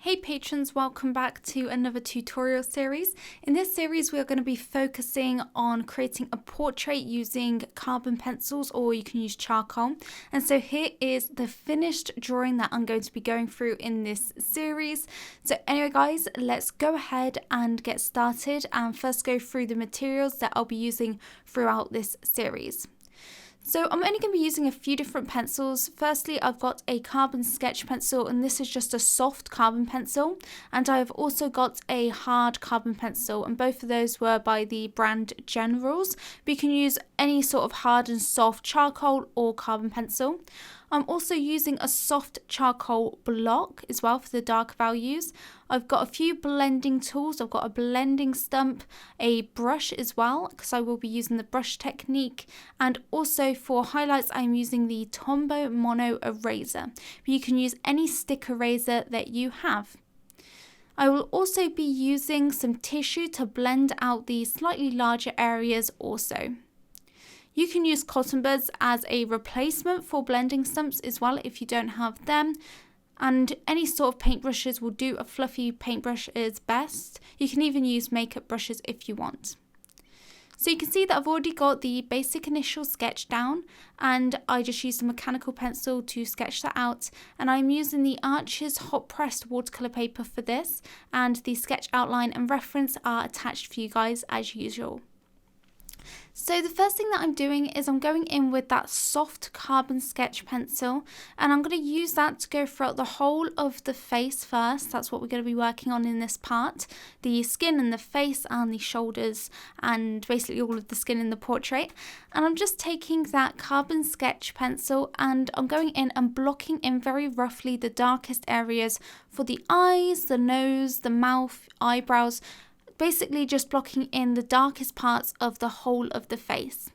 Hey patrons, welcome back to another tutorial series. In this series we are going to be focusing on creating a portrait using carbon pencils, or you can use charcoal. And so here is the finished drawing that I'm going to be going through in this series. So anyway guys, let's go ahead and get started and first go through the materials that I'll be using throughout this series. So I'm only going to be using a few different pencils. Firstly, I've got a carbon sketch pencil, and this is just a soft carbon pencil. And I've also got a hard carbon pencil, and both of those were by the brand Generals. But you can use any sort of hard and soft charcoal or carbon pencil. I'm also using a soft charcoal block as well for the dark values. I've got a few blending tools. I've got a blending stump, a brush as well, because I will be using the brush technique. And also for highlights, I'm using the Tombow Mono Eraser. But you can use any stick eraser that you have. I will also be using some tissue to blend out the slightly larger areas also. You can use cotton buds as a replacement for blending stumps as well if you don't have them. And any sort of paintbrushes will do. A fluffy paintbrush is best. You can even use makeup brushes if you want. So you can see that I've already got the basic initial sketch down, and I just used a mechanical pencil to sketch that out. And I'm using the Arches hot pressed watercolour paper for this, and the sketch outline and reference are attached for you guys as usual. So the first thing that I'm doing is I'm going in with that soft carbon sketch pencil, and I'm going to use that to go throughout the whole of the face first. That's what we're going to be working on in this part. The skin and the face and the shoulders and basically all of the skin in the portrait. And I'm just taking that carbon sketch pencil and I'm going in and blocking in very roughly the darkest areas for the eyes, the nose, the mouth, eyebrows. Basically just blocking in the darkest parts of the whole of the face.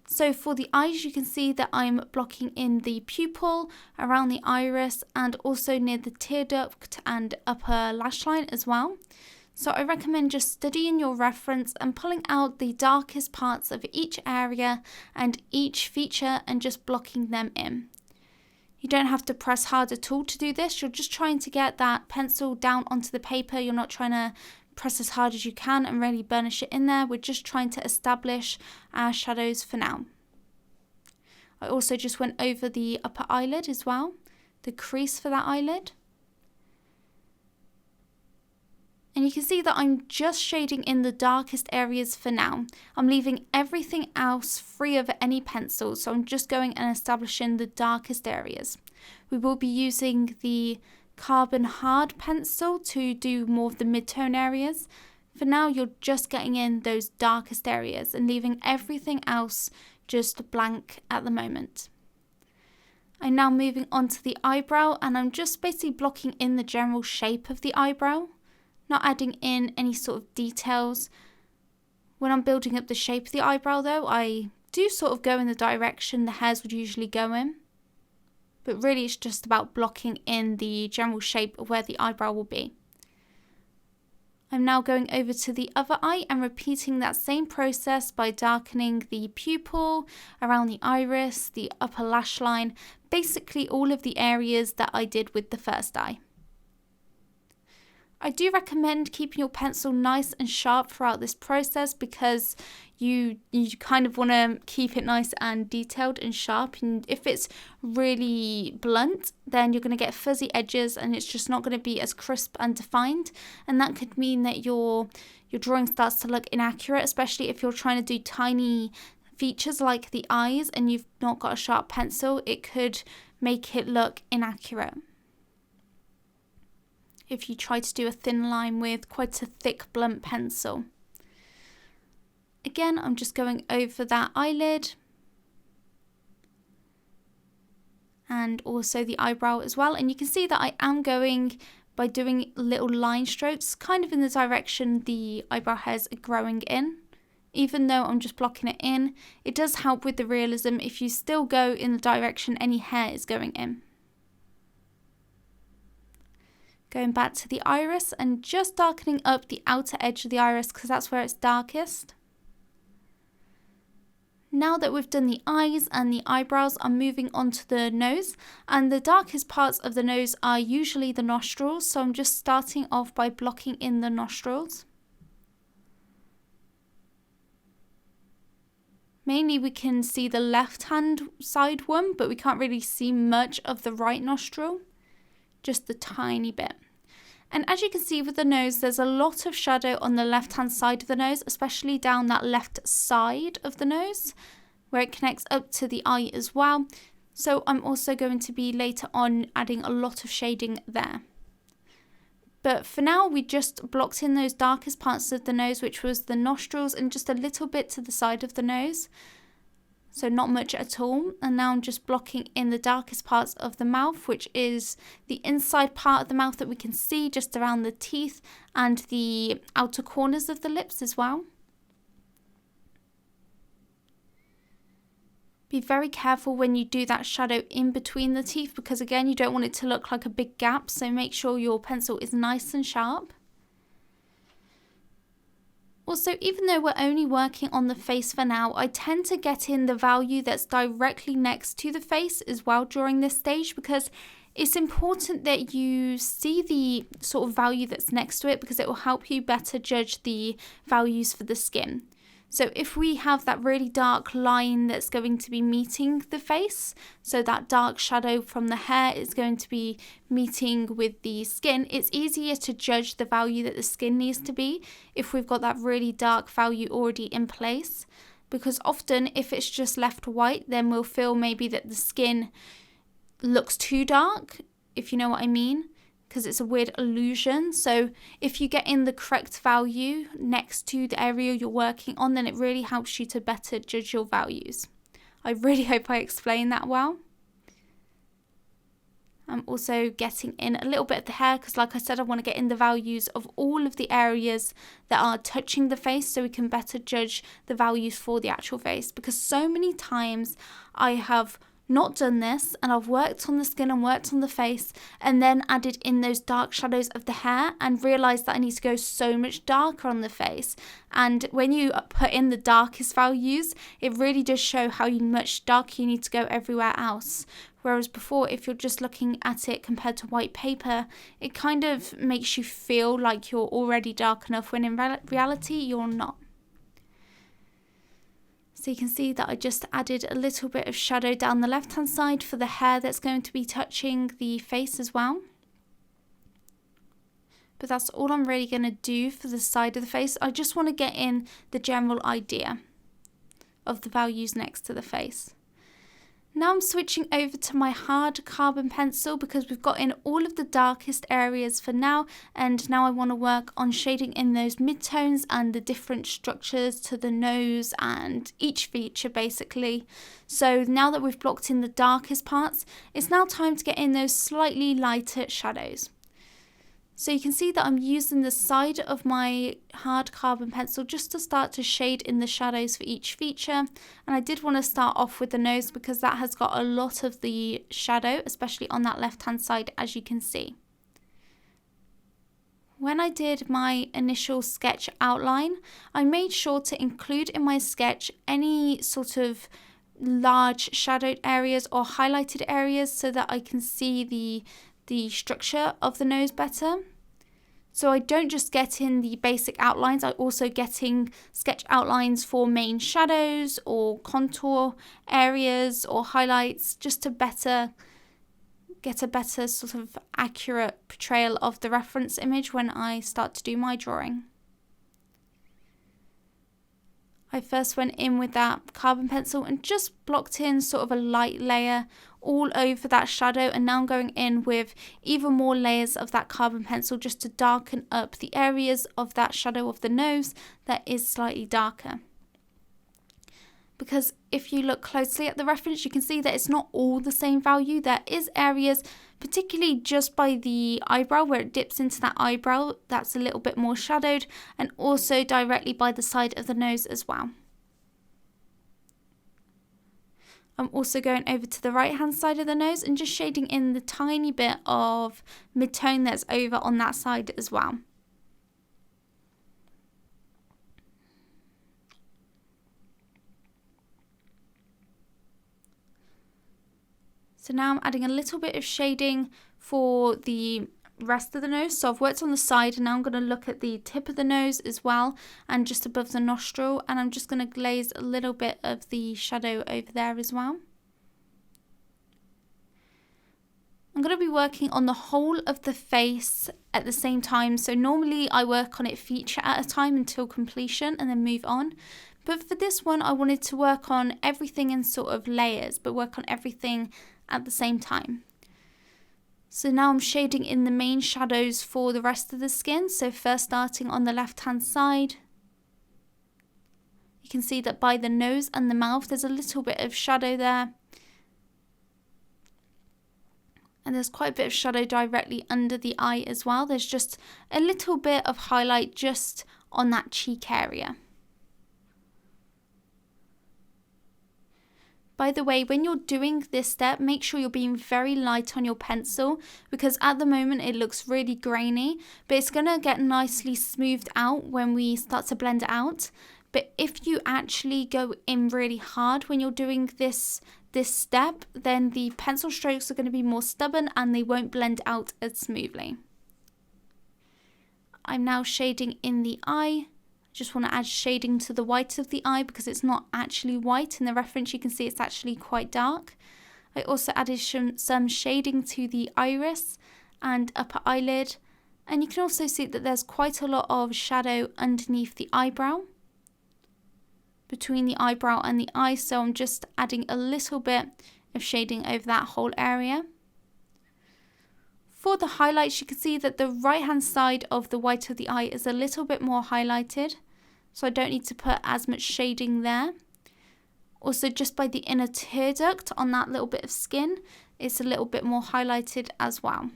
So for the eyes, you can see that I'm blocking in the pupil, around the iris, and also near the tear duct and upper lash line as well. So I recommend just studying your reference and pulling out the darkest parts of each area and each feature and just blocking them in. You don't have to press hard at all to do this. You're just trying to get that pencil down onto the paper. You're not trying to press as hard as you can and really burnish it in there. We're just trying to establish our shadows for now. I also just went over the upper eyelid as well, the crease for that eyelid. And you can see that I'm just shading in the darkest areas for now. I'm leaving everything else free of any pencil, so I'm just going and establishing the darkest areas. We will be using the carbon hard pencil to do more of the mid-tone areas. For now, you're just getting in those darkest areas and leaving everything else just blank at the moment. I'm now moving on to the eyebrow, and I'm just basically blocking in the general shape of the eyebrow, not adding in any sort of details. When I'm building up the shape of the eyebrow though, I do sort of go in the direction the hairs would usually go in. But really it's just about blocking in the general shape of where the eyebrow will be. I'm now going over to the other eye and repeating that same process by darkening the pupil, around the iris, the upper lash line, basically all of the areas that I did with the first eye. I do recommend keeping your pencil nice and sharp throughout this process because you kind of want to keep it nice and detailed and sharp. And if it's really blunt, then you're going to get fuzzy edges and it's just not going to be as crisp and defined. And that could mean that your drawing starts to look inaccurate, especially if you're trying to do tiny features like the eyes and you've not got a sharp pencil. It could make it look inaccurate if you try to do a thin line with quite a thick blunt pencil. Again, I'm just going over that eyelid and also the eyebrow as well. And you can see that I am going by doing little line strokes kind of in the direction the eyebrow hairs are growing in. Even though I'm just blocking it in, it does help with the realism if you still go in the direction any hair is going in. Going back to the iris and just darkening up the outer edge of the iris because that's where it's darkest. Now that we've done the eyes and the eyebrows, I'm moving on to the nose, and the darkest parts of the nose are usually the nostrils, so I'm just starting off by blocking in the nostrils. Mainly we can see the left hand side one, but we can't really see much of the right nostril, just the tiny bit. And as you can see with the nose, there's a lot of shadow on the left hand side of the nose, especially down that left side of the nose where it connects up to the eye as well. So I'm also going to be later on adding a lot of shading there. But for now, we just blocked in those darkest parts of the nose, which was the nostrils and just a little bit to the side of the nose. So not much at all. And now I'm just blocking in the darkest parts of the mouth, which is the inside part of the mouth that we can see just around the teeth and the outer corners of the lips as well. Be very careful when you do that shadow in between the teeth, because again, you don't want it to look like a big gap. So make sure your pencil is nice and sharp. Also, even though we're only working on the face for now, I tend to get in the value that's directly next to the face as well during this stage, because it's important that you see the sort of value that's next to it, because it will help you better judge the values for the skin. So if we have that really dark line that's going to be meeting the face, so that dark shadow from the hair is going to be meeting with the skin, it's easier to judge the value that the skin needs to be if we've got that really dark value already in place. Because often if it's just left white, then we'll feel maybe that the skin looks too dark, if you know what I mean, because it's a weird illusion. So if you get in the correct value next to the area you're working on, then it really helps you to better judge your values. I really hope I explained that well. I'm also getting in a little bit of the hair because, like I said, I want to get in the values of all of the areas that are touching the face so we can better judge the values for the actual face. Because so many times I have not done this and I've worked on the skin and worked on the face and then added in those dark shadows of the hair and realized that I need to go so much darker on the face. And when you put in the darkest values, it really does show how much darker you need to go everywhere else. Whereas before, if you're just looking at it compared to white paper, it kind of makes you feel like you're already dark enough when in reality you're not. So you can see that I just added a little bit of shadow down the left hand side for the hair that's going to be touching the face as well. But that's all I'm really going to do for the side of the face. I just want to get in the general idea of the values next to the face. Now I'm switching over to my hard carbon pencil because we've got in all of the darkest areas for now, and now I want to work on shading in those midtones and the different structures to the nose and each feature basically. So now that we've blocked in the darkest parts, it's now time to get in those slightly lighter shadows. So you can see that I'm using the side of my hard carbon pencil just to start to shade in the shadows for each feature. And I did want to start off with the nose because that has got a lot of the shadow, especially on that left hand side, as you can see. When I did my initial sketch outline, I made sure to include in my sketch any sort of large shadowed areas or highlighted areas so that I can see the structure of the nose better. So I don't just get in the basic outlines, I also get in sketch outlines for main shadows or contour areas or highlights just to get a better sort of accurate portrayal of the reference image when I start to do my drawing. I first went in with that carbon pencil and just blocked in sort of a light layer all over that shadow, and now I'm going in with even more layers of that carbon pencil just to darken up the areas of that shadow of the nose that is slightly darker. Because if you look closely at the reference, you can see that it's not all the same value. There is areas, particularly just by the eyebrow where it dips into that eyebrow, that's a little bit more shadowed, and also directly by the side of the nose as well. I'm also going over to the right hand side of the nose and just shading in the tiny bit of mid-tone that's over on that side as well. So now I'm adding a little bit of shading for the rest of the nose. So I've worked on the side and now I'm going to look at the tip of the nose as well and just above the nostril, and I'm just going to glaze a little bit of the shadow over there as well. I'm going to be working on the whole of the face at the same time. So normally I work on it feature at a time until completion and then move on. But for this one, I wanted to work on everything in sort of layers, but work on everything at the same time. So now I'm shading in the main shadows for the rest of the skin. So first starting on the left-hand side. You can see that by the nose and the mouth, there's a little bit of shadow there. And there's quite a bit of shadow directly under the eye as well. There's just a little bit of highlight just on that cheek area. By the way, when you're doing this step, make sure you're being very light on your pencil, because at the moment it looks really grainy, but it's going to get nicely smoothed out when we start to blend it out. But if you actually go in really hard when you're doing this step, then the pencil strokes are going to be more stubborn and they won't blend out as smoothly. I'm now shading in the eye. Just want to add shading to the white of the eye because it's not actually white. In the reference you can see it's actually quite dark. I also added some shading to the iris and upper eyelid, and you can also see that there's quite a lot of shadow underneath the eyebrow, between the eyebrow and the eye, so I'm just adding a little bit of shading over that whole area. For the highlights, you can see that the right hand side of the white of the eye is a little bit more highlighted, so I don't need to put as much shading there. Also, just by the inner tear duct on that little bit of skin, it's a little bit more highlighted as well.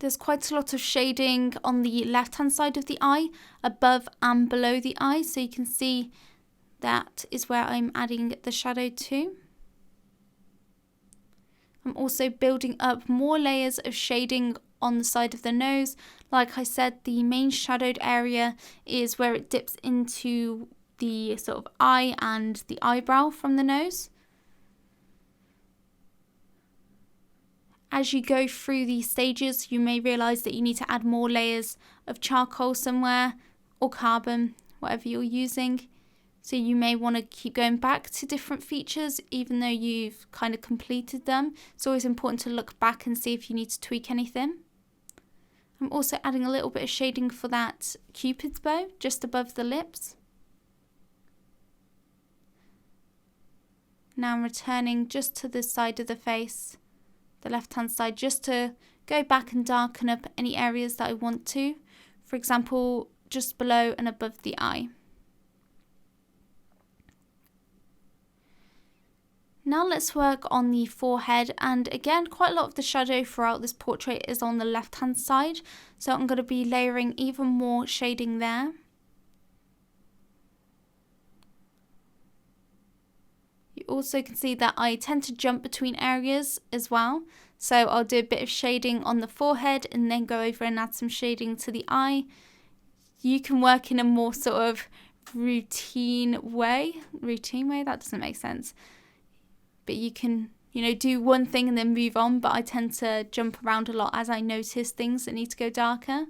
There's quite a lot of shading on the left hand side of the eye, above and below the eye, so you can see that is where I'm adding the shadow to. I'm also building up more layers of shading on the side of the nose. Like I said, the main shadowed area is where it dips into the sort of eye and the eyebrow from the nose. As you go through these stages, you may realise that you need to add more layers of charcoal somewhere, or carbon, whatever you're using. So you may want to keep going back to different features even though you've kind of completed them. It's always important to look back and see if you need to tweak anything. I'm also adding a little bit of shading for that Cupid's bow just above the lips. Now I'm returning just to the side of the face, the left hand side, just to go back and darken up any areas that I want to. For example, just below and above the eye. Now let's work on the forehead, and again quite a lot of the shadow throughout this portrait is on the left hand side, so I'm going to be layering even more shading there. You also can see that I tend to jump between areas as well, so I'll do a bit of shading on the forehead and then go over and add some shading to the eye. You can work in a more sort of routine way, that doesn't make sense. But you can, do one thing and then move on, but I tend to jump around a lot as I notice things that need to go darker.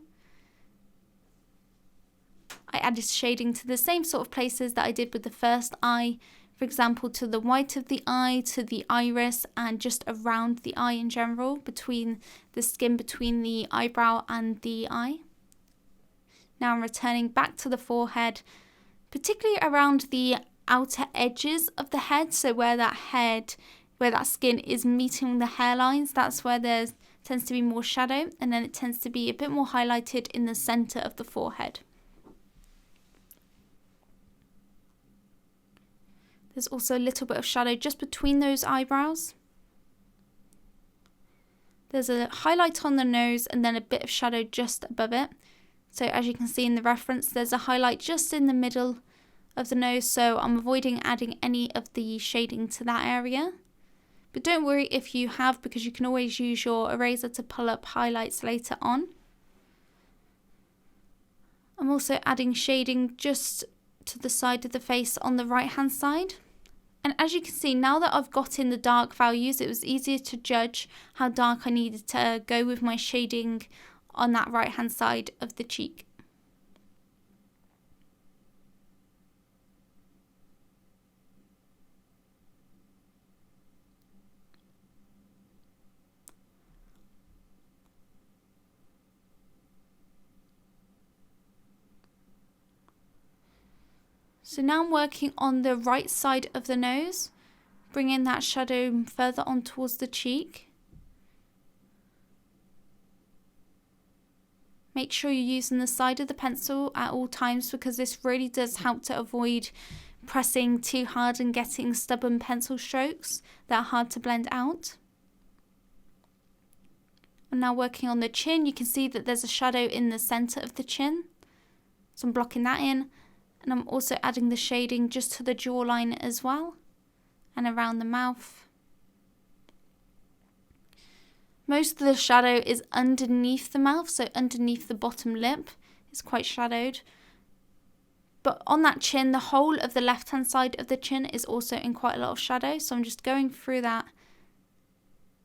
I added shading to the same sort of places that I did with the first eye, for example to the white of the eye, to the iris, and just around the eye in general, between the skin between the eyebrow and the eye. Now I'm returning back to the forehead, particularly around the outer edges of the head, so where that skin is meeting the hairlines, that's where there tends to be more shadow, and then it tends to be a bit more highlighted in the center of the forehead. There's also a little bit of shadow just between those eyebrows. There's a highlight on the nose and then a bit of shadow just above it. So as you can see in the reference, there's a highlight just in the middle of the nose, so I'm avoiding adding any of the shading to that area. But don't worry if you have, because you can always use your eraser to pull up highlights later on. I'm also adding shading just to the side of the face on the right hand side. And as you can see, now that I've got in the dark values, it was easier to judge how dark I needed to go with my shading on that right hand side of the cheek. So now I'm working on the right side of the nose, bringing that shadow further on towards the cheek. Make sure you're using the side of the pencil at all times, because this really does help to avoid pressing too hard and getting stubborn pencil strokes that are hard to blend out. I'm now working on the chin. You can see that there's a shadow in the center of the chin, so I'm blocking that in. And I'm also adding the shading just to the jawline as well, and around the mouth. Most of the shadow is underneath the mouth, so underneath the bottom lip is quite shadowed. But on that chin, the whole of the left-hand side of the chin is also in quite a lot of shadow. So I'm just going through that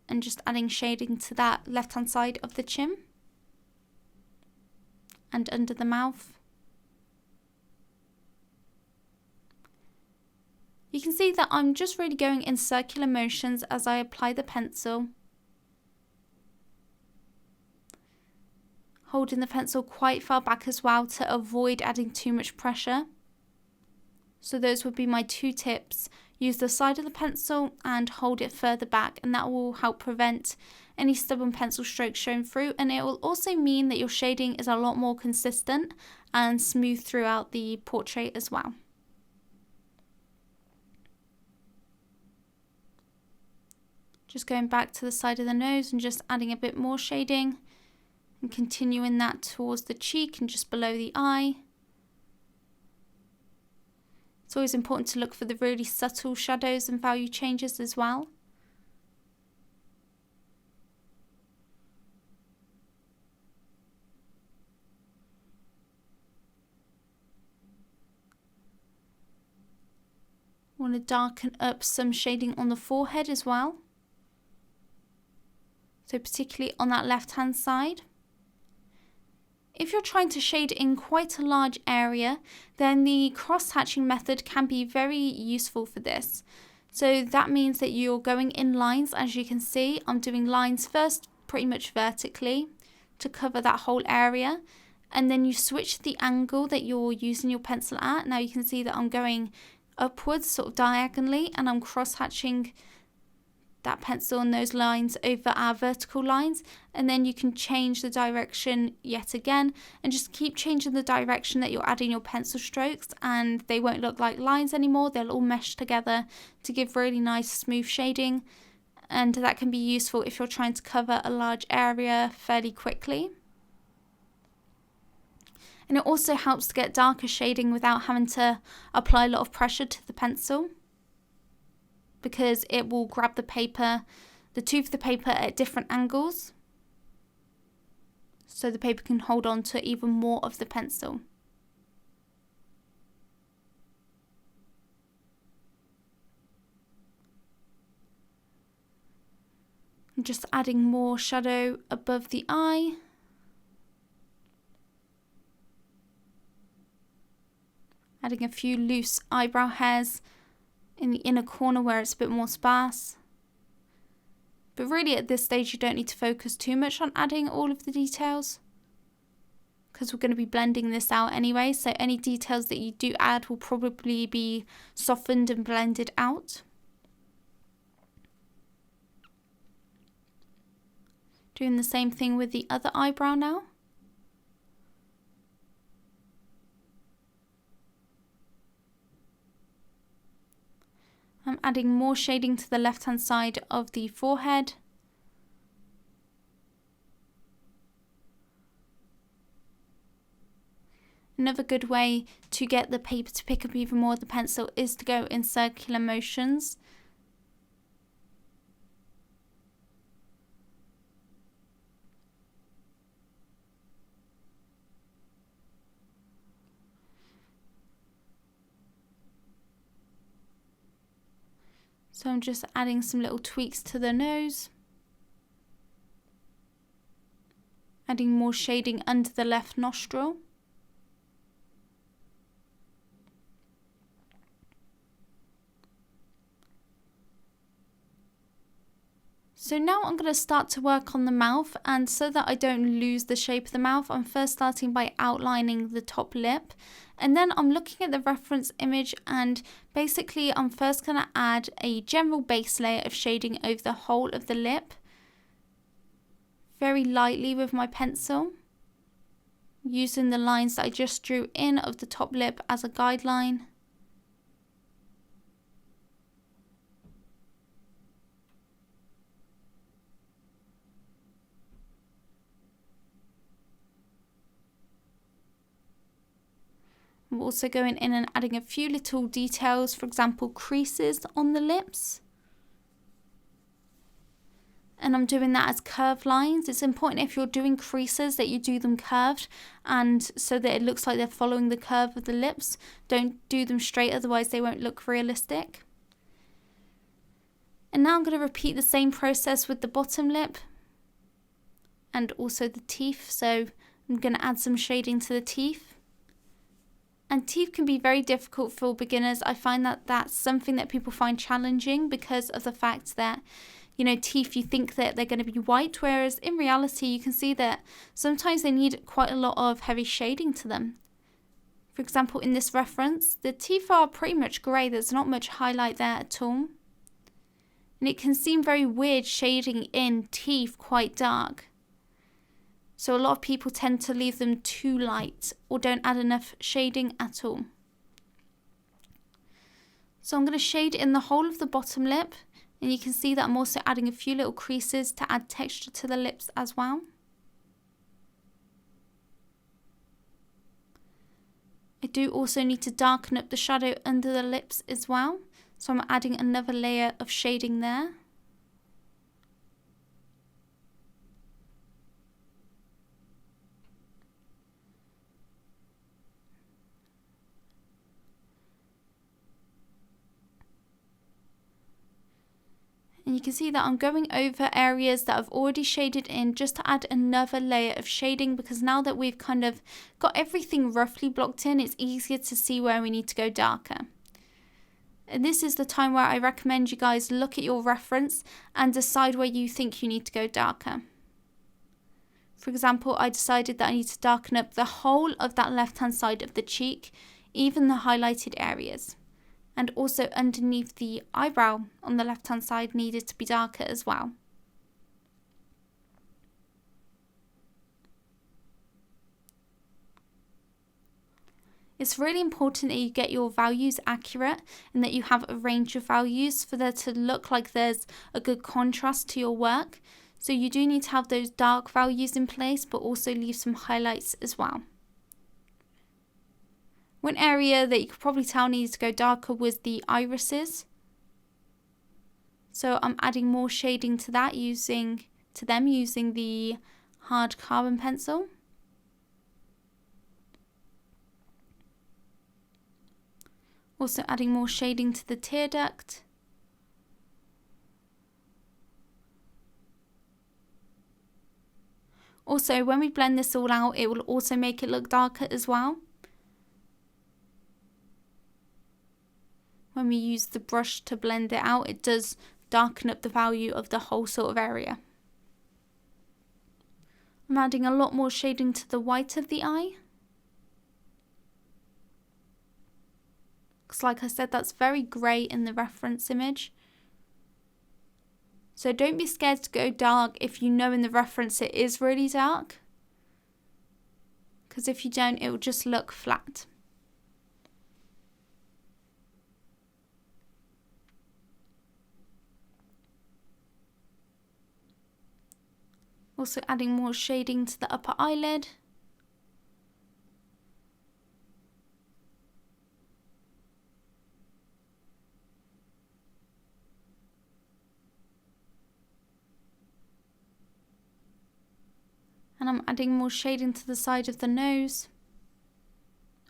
and just adding shading to that left-hand side of the chin and under the mouth. You can see that I'm just really going in circular motions as I apply the pencil. Holding the pencil quite far back as well to avoid adding too much pressure. So those would be my two tips. Use the side of the pencil and hold it further back, and that will help prevent any stubborn pencil strokes showing through, and it will also mean that your shading is a lot more consistent and smooth throughout the portrait as well. Just going back to the side of the nose and just adding a bit more shading and continuing that towards the cheek and just below the eye. It's always important to look for the really subtle shadows and value changes as well. I want to darken up some shading on the forehead as well. So particularly on that left hand side. If you're trying to shade in quite a large area, then the cross-hatching method can be very useful for this. So that means that you're going in lines. As you can see, I'm doing lines first pretty much vertically to cover that whole area, and then you switch the angle that you're using your pencil at. Now you can see that I'm going upwards sort of diagonally, and I'm cross-hatching that pencil on those lines over our vertical lines, and then you can change the direction yet again and just keep changing the direction that you're adding your pencil strokes, and they won't look like lines anymore. They'll all mesh together to give really nice smooth shading, and that can be useful if you're trying to cover a large area fairly quickly. And it also helps to get darker shading without having to apply a lot of pressure to the pencil, because it will grab the paper, the tube of the paper at different angles, so the paper can hold on to even more of the pencil. I'm just adding more shadow above the eye. Adding a few loose eyebrow hairs in the inner corner where it's a bit more sparse. But really at this stage you don't need to focus too much on adding all of the details, because we're going to be blending this out anyway, so any details that you do add will probably be softened and blended out. Doing the same thing with the other eyebrow now. I'm adding more shading to the left hand side of the forehead. Another good way to get the paper to pick up even more of the pencil is to go in circular motions. So I'm just adding some little tweaks to the nose. Adding more shading under the left nostril. So now I'm going to start to work on the mouth, and so that I don't lose the shape of the mouth, I'm first starting by outlining the top lip, and then I'm looking at the reference image, and basically I'm first going to add a general base layer of shading over the whole of the lip, very lightly with my pencil, using the lines that I just drew in of the top lip as a guideline. I'm also going in and adding a few little details, for example, creases on the lips. And I'm doing that as curved lines. It's important if you're doing creases that you do them curved, and so that it looks like they're following the curve of the lips. Don't do them straight, otherwise they won't look realistic. And now I'm going to repeat the same process with the bottom lip and also the teeth. So I'm going to add some shading to the teeth. And teeth can be very difficult for beginners. I find that that's something that people find challenging because of the fact that, you know, teeth, you think that they're going to be white, whereas in reality you can see that sometimes they need quite a lot of heavy shading to them. For example, in this reference, the teeth are pretty much grey. There's not much highlight there at all. And it can seem very weird shading in teeth quite dark. So a lot of people tend to leave them too light or don't add enough shading at all. So I'm going to shade in the whole of the bottom lip, and you can see that I'm also adding a few little creases to add texture to the lips as well. I do also need to darken up the shadow under the lips as well, so I'm adding another layer of shading there. And you can see that I'm going over areas that I've already shaded in just to add another layer of shading, because now that we've kind of got everything roughly blocked in, it's easier to see where we need to go darker. And this is the time where I recommend you guys look at your reference and decide where you think you need to go darker. For example, I decided that I need to darken up the whole of that left-hand side of the cheek, even the highlighted areas. And also underneath the eyebrow on the left hand side needed to be darker as well. It's really important that you get your values accurate and that you have a range of values for there to look like there's a good contrast to your work. So you do need to have those dark values in place, but also leave some highlights as well. One area that you could probably tell needs to go darker was the irises. So I'm adding more shading to that using the hard carbon pencil. Also adding more shading to the tear duct. Also, when we blend this all out, it will also make it look darker as well. When we use the brush to blend it out, it does darken up the value of the whole sort of area. I'm adding a lot more shading to the white of the eye. Because like I said, that's very grey in the reference image. So don't be scared to go dark if you know in the reference it is really dark. Because if you don't, it will just look flat. Also adding more shading to the upper eyelid. And I'm adding more shading to the side of the nose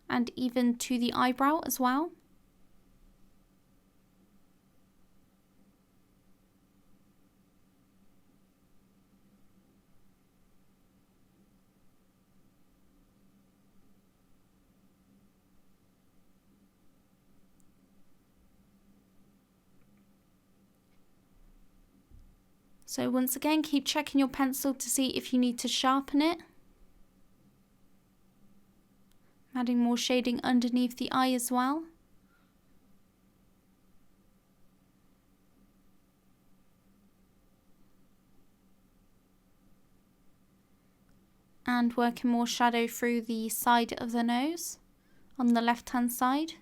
and even to the eyebrow as well. So once again, keep checking your pencil to see if you need to sharpen it. Adding more shading underneath the eye as well. And working more shadow through the side of the nose on the left hand side.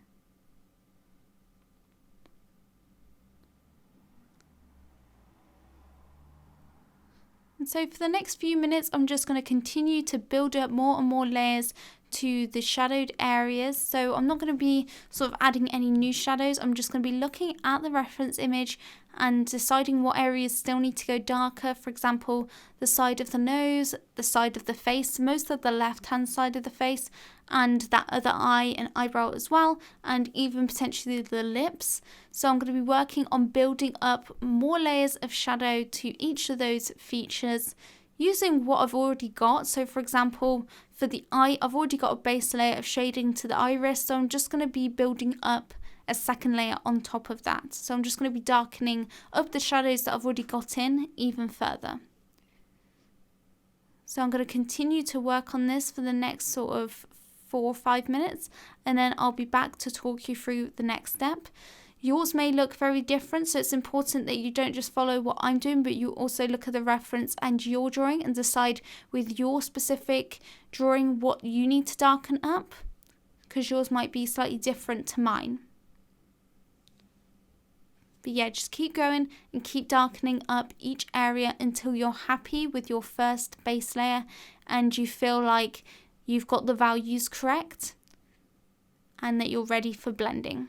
And so for the next few minutes, I'm just going to continue to build up more and more layers to the shadowed areas. So I'm not going to be sort of adding any new shadows. I'm just going to be looking at the reference image and deciding what areas still need to go darker. For example, the side of the nose, the side of the face, most of the left hand side of the face, and that other eye and eyebrow as well, and even potentially the lips. So I'm going to be working on building up more layers of shadow to each of those features using what I've already got. So for example, for the eye, I've already got a base layer of shading to the iris, so I'm just going to be building up a second layer on top of that. So I'm just going to be darkening up the shadows that I've already got in even further. So I'm going to continue to work on this for the next sort of 4 or 5 minutes, and then I'll be back to talk you through the next step. Yours may look very different, so it's important that you don't just follow what I'm doing, but you also look at the reference and your drawing and decide with your specific drawing what you need to darken up, because yours might be slightly different to mine. But yeah, just keep going and keep darkening up each area until you're happy with your first base layer and you feel like you've got the values correct and that you're ready for blending.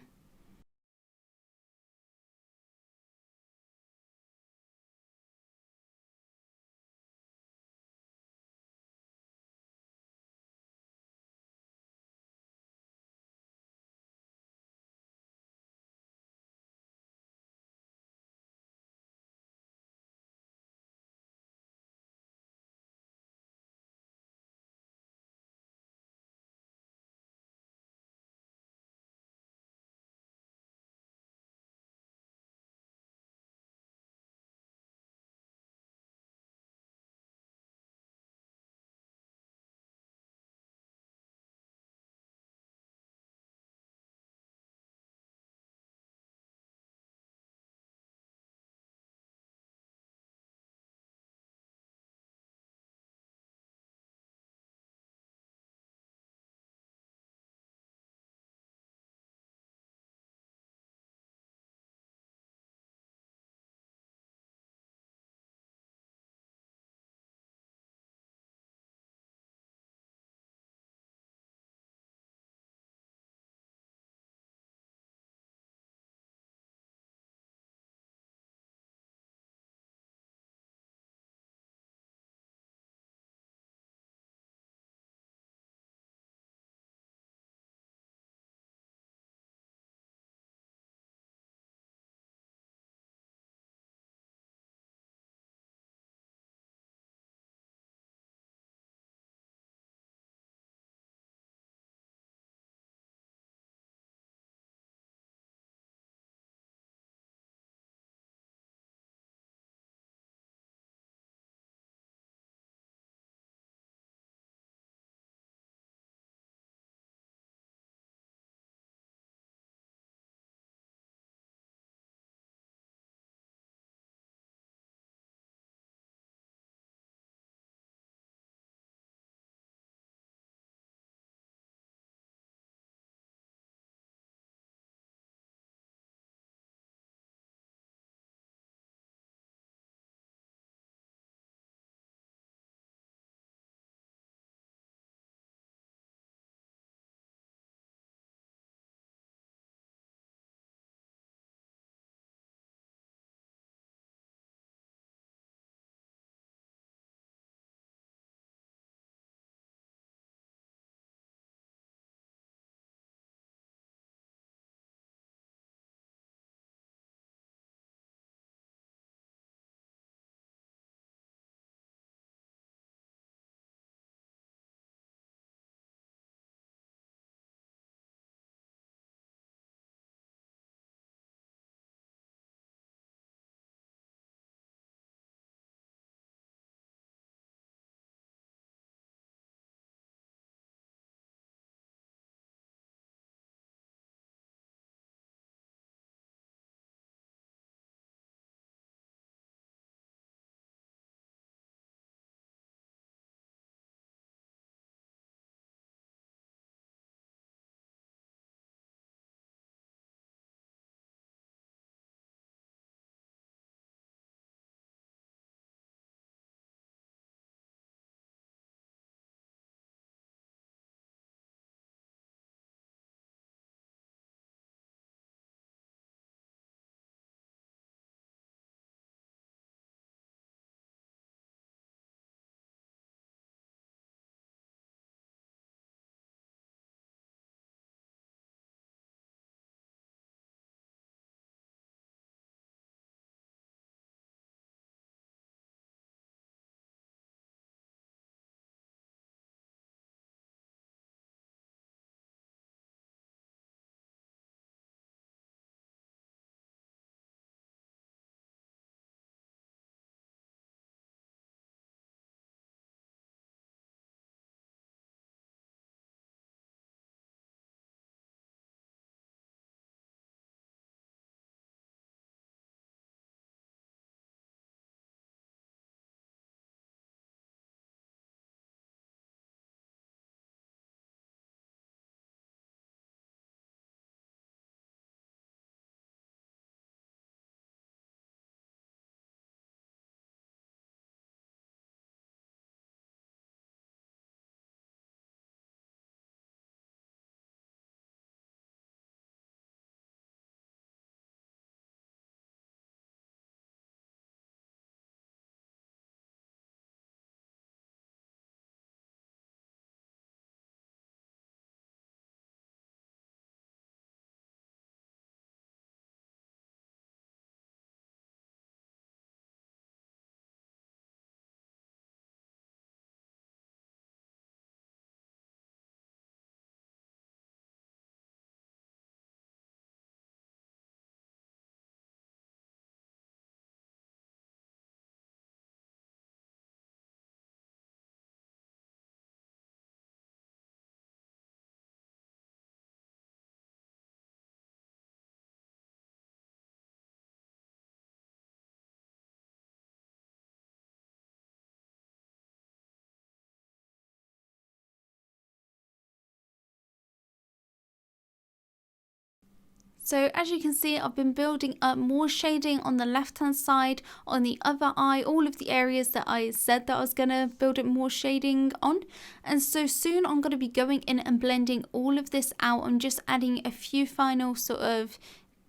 So as you can see, I've been building up more shading on the left hand side, on the other eye, all of the areas that I said that I was going to build it more shading on. And so soon I'm going to be going in and blending all of this out. I'm just adding a few final sort of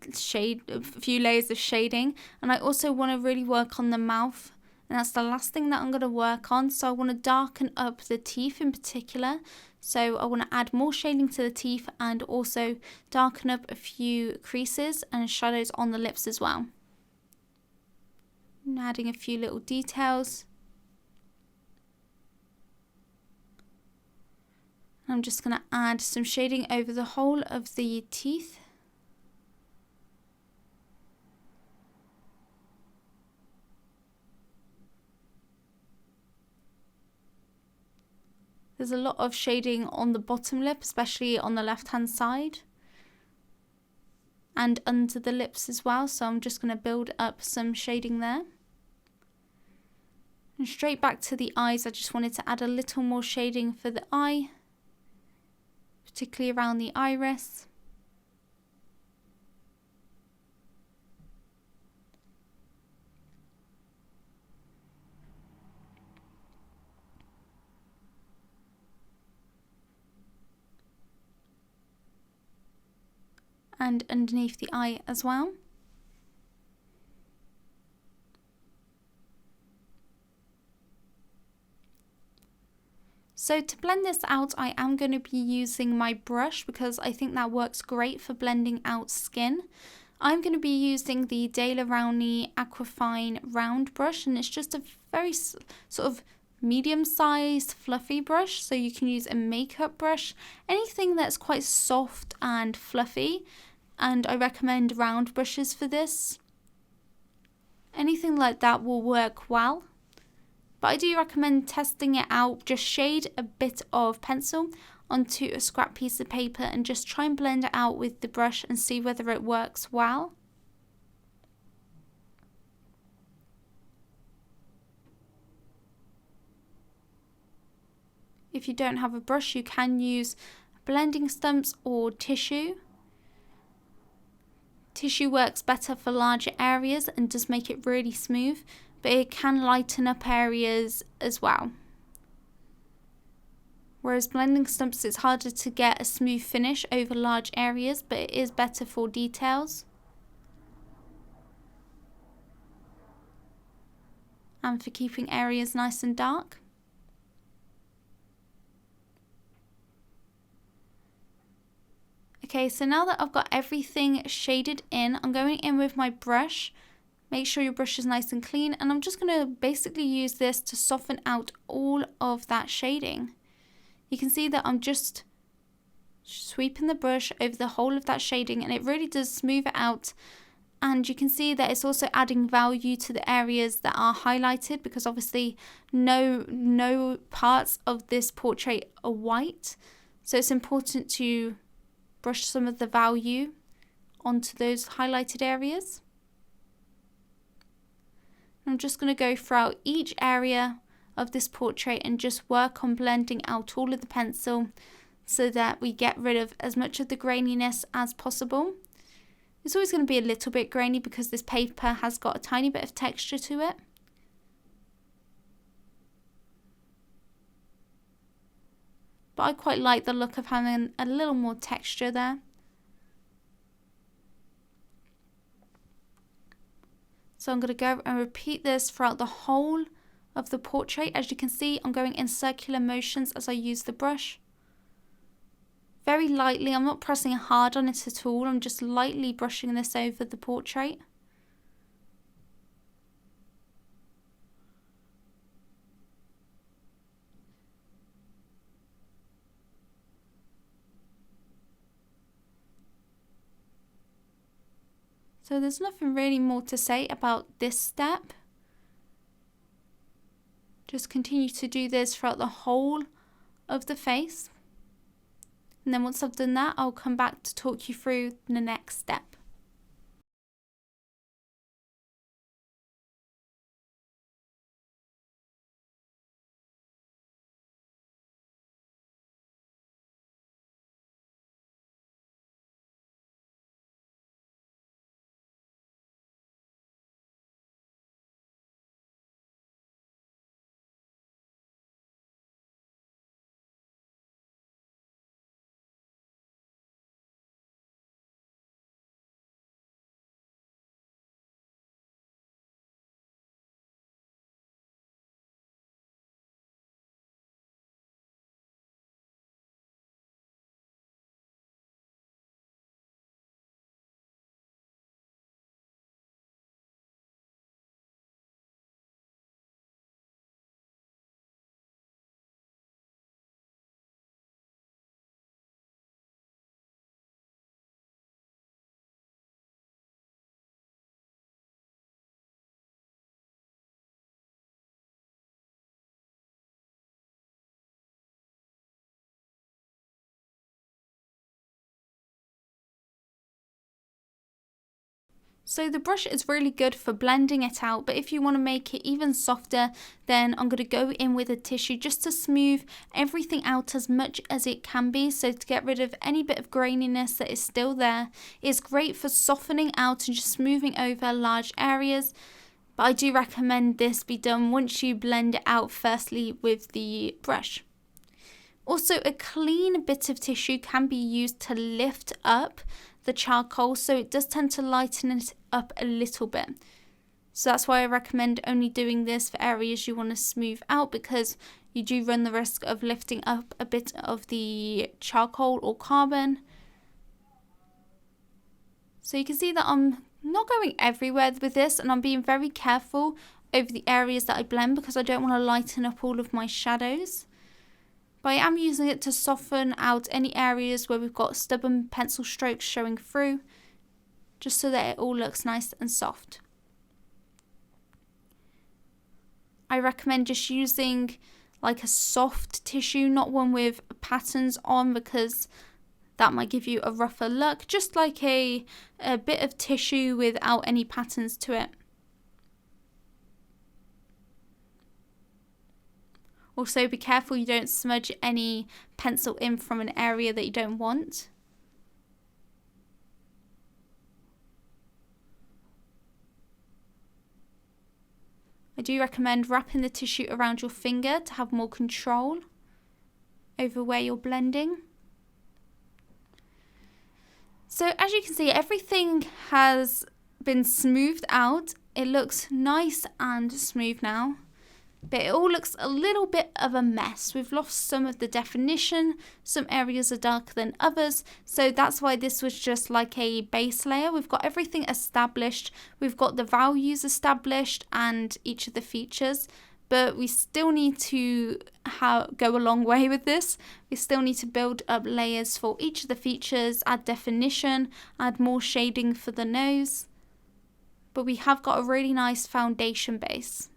a few layers of shading. And I also want to really work on the mouth. And that's the last thing that I'm going to work on. So I want to darken up the teeth in particular. So I want to add more shading to the teeth and also darken up a few creases and shadows on the lips as well. And adding a few little details. I'm just going to add some shading over the whole of the teeth. There's a lot of shading on the bottom lip, especially on the left hand side. And under the lips as well, so I'm just going to build up some shading there. And straight back to the eyes, I just wanted to add a little more shading for the eye, particularly around the iris. And underneath the eye as well. So to blend this out, I am going to be using my brush because I think that works great for blending out skin. I'm going to be using the Daler Rowney Aquafine round brush, and it's just a very sort of medium-sized fluffy brush, so you can use a makeup brush, anything that's quite soft and fluffy, and I recommend round brushes for this. Anything like that will work well. But I do recommend testing it out. Just shade a bit of pencil onto a scrap piece of paper and just try and blend it out with the brush and see whether it works well. If you don't have a brush, you can use blending stumps or tissue. Tissue works better for larger areas and does make it really smooth, but it can lighten up areas as well. Whereas blending stumps, it's harder to get a smooth finish over large areas, but it is better for details and for keeping areas nice and dark. Okay, so now that I've got everything shaded in, I'm going in with my brush. Make sure your brush is nice and clean, and I'm just going to basically use this to soften out all of that shading. You can see that I'm just sweeping the brush over the whole of that shading, and it really does smooth it out. And you can see that it's also adding value to the areas that are highlighted, because obviously no parts of this portrait are white, so it's important to brush some of the value onto those highlighted areas. I'm just going to go throughout each area of this portrait and just work on blending out all of the pencil so that we get rid of as much of the graininess as possible. It's always going to be a little bit grainy because this paper has got a tiny bit of texture to it. But I quite like the look of having a little more texture there. So I'm going to go and repeat this throughout the whole of the portrait. As you can see, I'm going in circular motions as I use the brush. Very lightly, I'm not pressing hard on it at all, I'm just lightly brushing this over the portrait. So there's nothing really more to say about this step. Just continue to do this throughout the whole of the face. And then once I've done that, I'll come back to talk you through the next step. So the brush is really good for blending it out, but if you want to make it even softer, then I'm going to go in with a tissue just to smooth everything out as much as it can be. So to get rid of any bit of graininess that is still there. It's great for softening out and just smoothing over large areas. But I do recommend this be done once you blend it out firstly with the brush. Also, a clean bit of tissue can be used to lift up the charcoal, so it does tend to lighten it up a little bit. So that's why I recommend only doing this for areas you want to smooth out, because you do run the risk of lifting up a bit of the charcoal or carbon. So you can see that I'm not going everywhere with this, and I'm being very careful over the areas that I blend because I don't want to lighten up all of my shadows. But I am using it to soften out any areas where we've got stubborn pencil strokes showing through, just so that it all looks nice and soft. I recommend just using like a soft tissue, not one with patterns on, because that might give you a rougher look. Just like a bit of tissue without any patterns to it. Also, be careful you don't smudge any pencil in from an area that you don't want. I do recommend wrapping the tissue around your finger to have more control over where you're blending. So as you can see, everything has been smoothed out. It looks nice and smooth now. But it all looks a little bit of a mess. We've lost some of the definition, some areas are darker than others, so that's why this was just like a base layer. We've got everything established, we've got the values established and each of the features, but we still need to go a long way with this. We still need to build up layers for each of the features, add definition, add more shading for the nose, but we have got a really nice foundation base.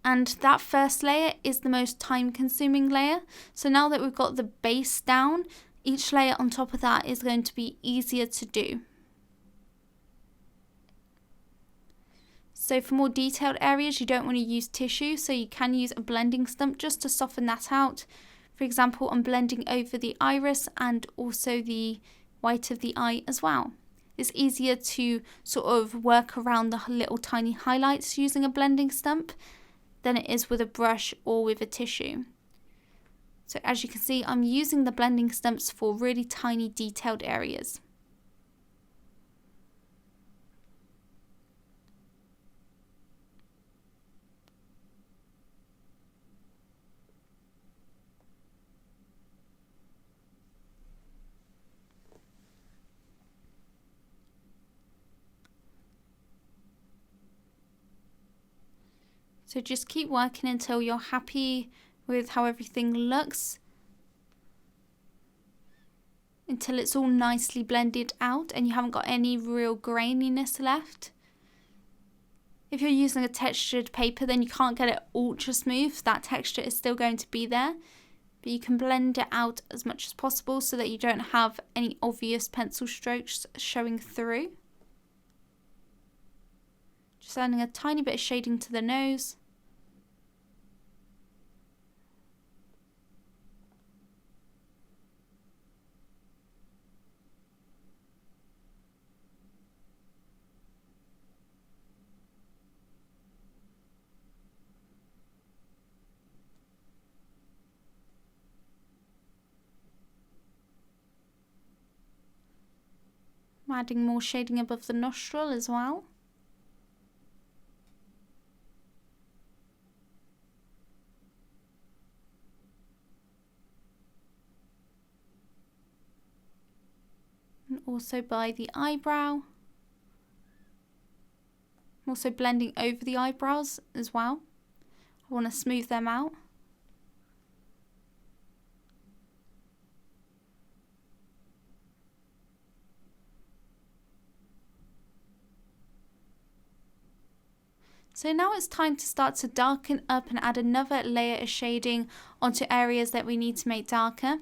And that first layer is the most time consuming layer. So now that we've got the base down, each layer on top of that is going to be easier to do. So for more detailed areas, you don't want to use tissue, so you can use a blending stump just to soften that out. For example, I'm blending over the iris and also the white of the eye as well. It's easier to sort of work around the little tiny highlights using a blending stump than it is with a brush or with a tissue. So as you can see, I'm using the blending stumps for really tiny detailed areas. So just keep working until you're happy with how everything looks, until it's all nicely blended out and you haven't got any real graininess left. If you're using a textured paper, then you can't get it ultra smooth. That texture is still going to be there, but you can blend it out as much as possible so that you don't have any obvious pencil strokes showing through. Just adding a tiny bit of shading to the nose. I'm adding more shading above the nostril as well. And also by the eyebrow. I'm also blending over the eyebrows as well. I want to smooth them out. So now it's time to start to darken up and add another layer of shading onto areas that we need to make darker.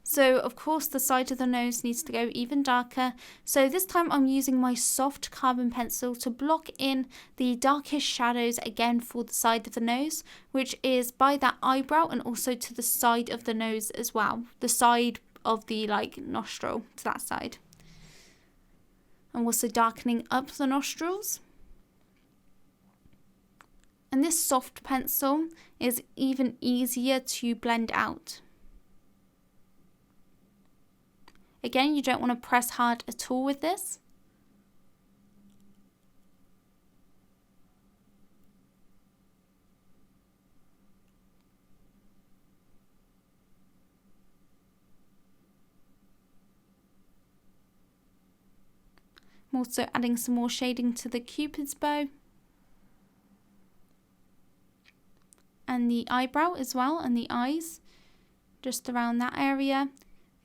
So of course the side of the nose needs to go even darker. So this time I'm using my soft carbon pencil to block in the darkest shadows again for the side of the nose, which is by that eyebrow and also to the side of the nose as well. The side of the nostril to that side. I'm also darkening up the nostrils. And this soft pencil is even easier to blend out. Again, you don't want to press hard at all with this. I'm also adding some more shading to the Cupid's bow. And the eyebrow as well, and the eyes, just around that area,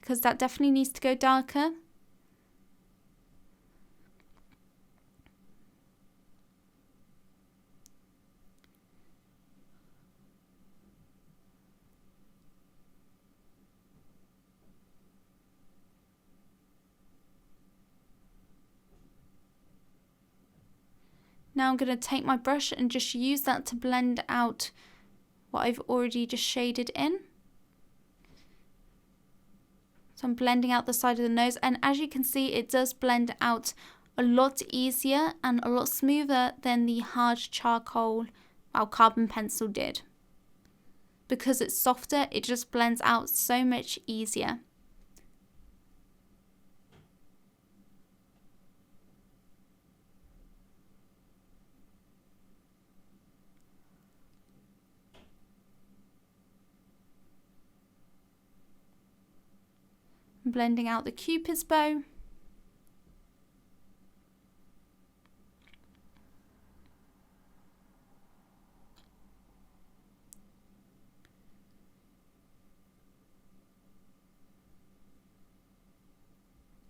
because that definitely needs to go darker. Now I'm going to take my brush and just use that to blend out what I've already just shaded in. So I'm blending out the side of the nose, and as you can see it does blend out a lot easier and a lot smoother than the hard charcoal carbon pencil did. Because it's softer, it just blends out so much easier. Blending out the Cupid's bow.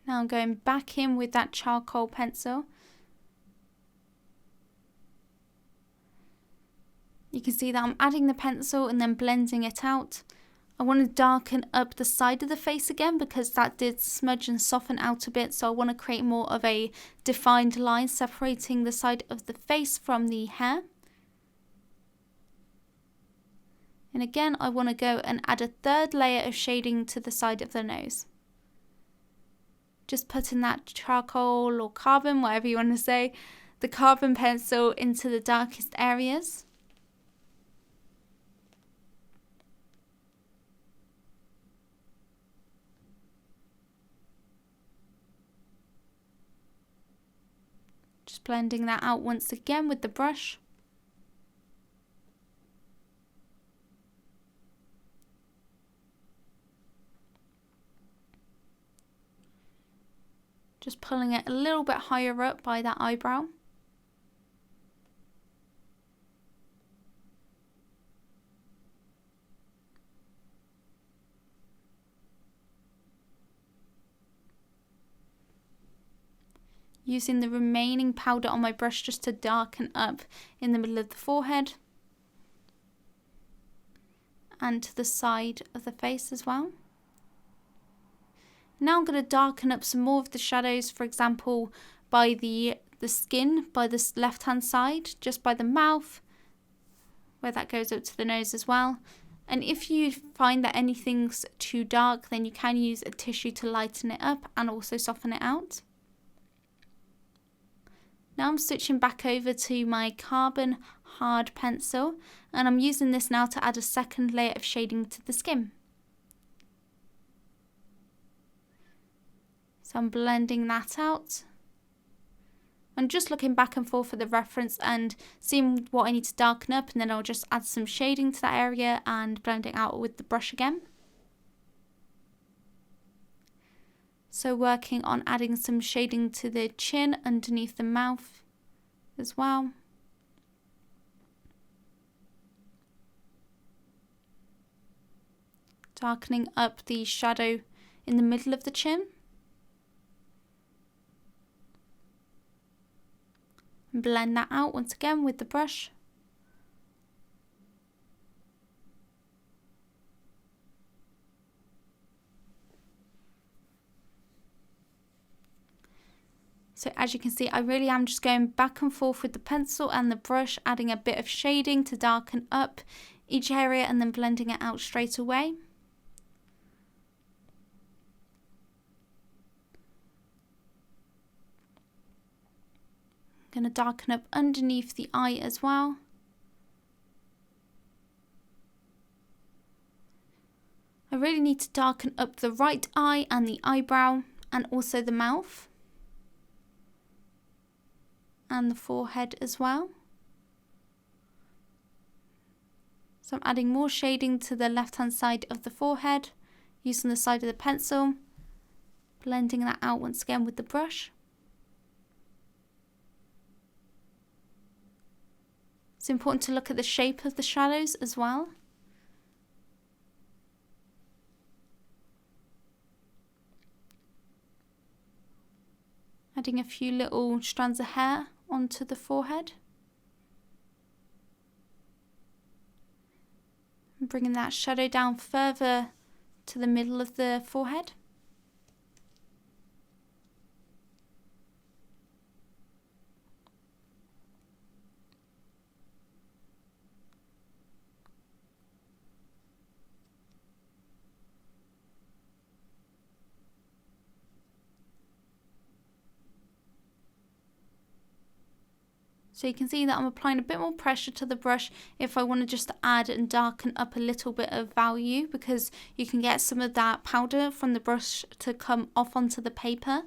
Now I'm going back in with that charcoal pencil. You can see that I'm adding the pencil and then blending it out. I want to darken up the side of the face again because that did smudge and soften out a bit, so I want to create more of a defined line separating the side of the face from the hair. And again, I want to go and add a third layer of shading to the side of the nose. Just putting that charcoal or carbon, whatever you want to say, the carbon pencil into the darkest areas. Just blending that out once again with the brush. Just pulling it a little bit higher up by that eyebrow. Using the remaining powder on my brush just to darken up in the middle of the forehead and to the side of the face as well. Now I'm going to darken up some more of the shadows, for example by the skin, by this left hand side, just by the mouth, where that goes up to the nose as well. And if you find that anything's too dark, then you can use a tissue to lighten it up and also soften it out. Now I'm switching back over to my carbon hard pencil, and I'm using this now to add a second layer of shading to the skin. So I'm blending that out. I'm just looking back and forth for the reference and seeing what I need to darken up, and then I'll just add some shading to that area and blend it out with the brush again. So working on adding some shading to the chin underneath the mouth as well. Darkening up the shadow in the middle of the chin. And blend that out once again with the brush. So as you can see, I really am just going back and forth with the pencil and the brush, adding a bit of shading to darken up each area and then blending it out straight away. I'm going to darken up underneath the eye as well. I really need to darken up the right eye and the eyebrow and also the mouth and the forehead as well. So I'm adding more shading to the left hand side of the forehead using the side of the pencil, blending that out once again with the brush. It's important to look at the shape of the shadows as well. Adding a few little strands of hair onto the forehead. And bringing that shadow down further to the middle of the forehead. So you can see that I'm applying a bit more pressure to the brush if I want to just add and darken up a little bit of value, because you can get some of that powder from the brush to come off onto the paper.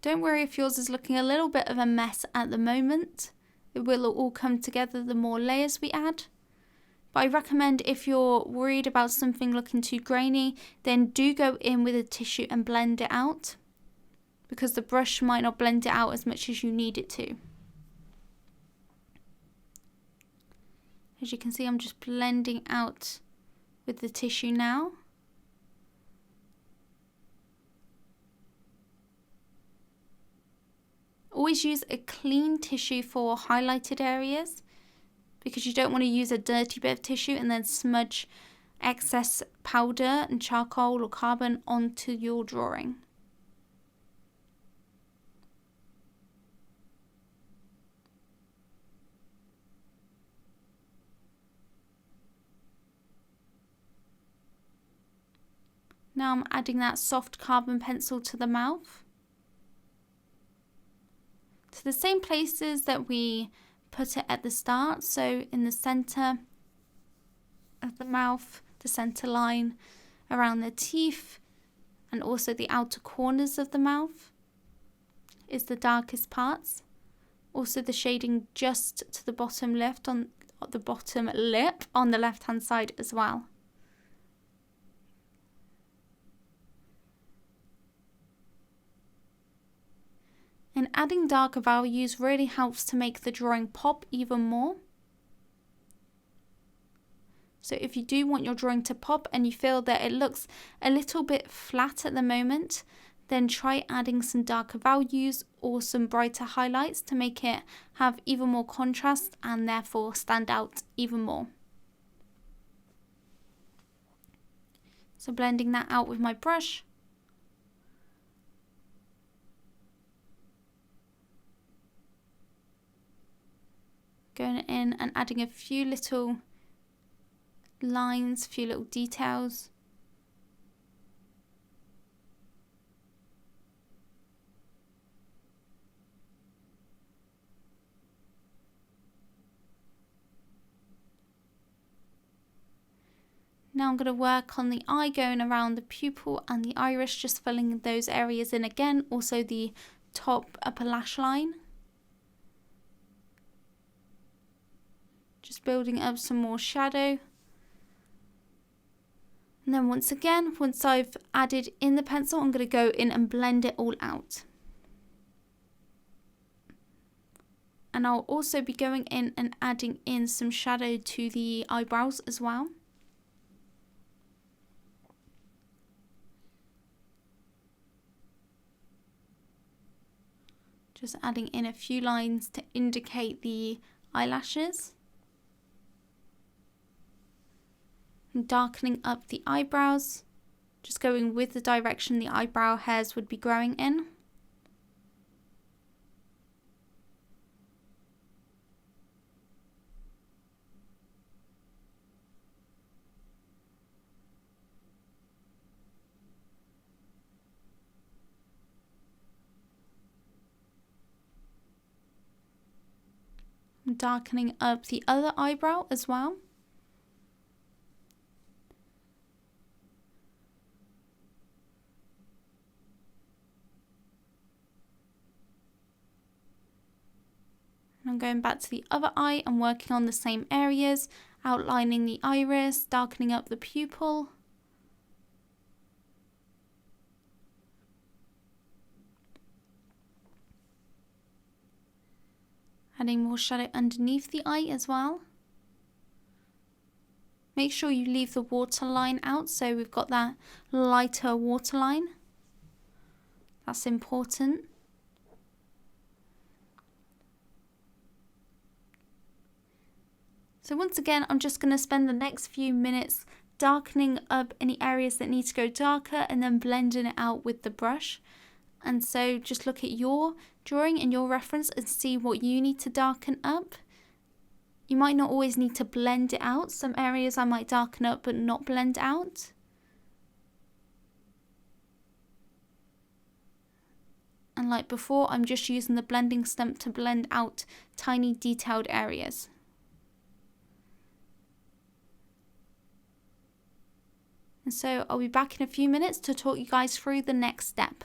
Don't worry if yours is looking a little bit of a mess at the moment. It will all come together the more layers we add. But I recommend, if you're worried about something looking too grainy, then do go in with a tissue and blend it out, because the brush might not blend it out as much as you need it to. As you can see, I'm just blending out with the tissue now. Always use a clean tissue for highlighted areas, because you don't want to use a dirty bit of tissue and then smudge excess powder and charcoal or carbon onto your drawing. Now I'm adding that soft carbon pencil to the mouth, to the same places that we put it at the start, so in the center of the mouth, the center line, around the teeth, and also the outer corners of the mouth is the darkest parts. Also the shading just to the bottom left on the bottom lip on the left hand side as well. And adding darker values really helps to make the drawing pop even more. So if you do want your drawing to pop and you feel that it looks a little bit flat at the moment, then try adding some darker values or some brighter highlights to make it have even more contrast and therefore stand out even more. So blending that out with my brush. Going in and adding a few little lines, a few little details. Now I'm going to work on the eye, going around the pupil and the iris, just filling those areas in again, also the top upper lash line. Just building up some more shadow. And then once again, once I've added in the pencil, I'm going to go in and blend it all out. And I'll also be going in and adding in some shadow to the eyebrows as well. Just adding in a few lines to indicate the eyelashes. I'm darkening up the eyebrows, just going with the direction the eyebrow hairs would be growing in. I'm darkening up the other eyebrow as well. And I'm going back to the other eye and working on the same areas, outlining the iris, darkening up the pupil. Adding more shadow underneath the eye as well. Make sure you leave the waterline out, so we've got that lighter waterline. That's important. So once again, I'm just going to spend the next few minutes darkening up any areas that need to go darker and then blending it out with the brush. And so just look at your drawing and your reference and see what you need to darken up. You might not always need to blend it out. Some areas I might darken up but not blend out. And like before, I'm just using the blending stump to blend out tiny detailed areas. And so I'll be back in a few minutes to talk you guys through the next step.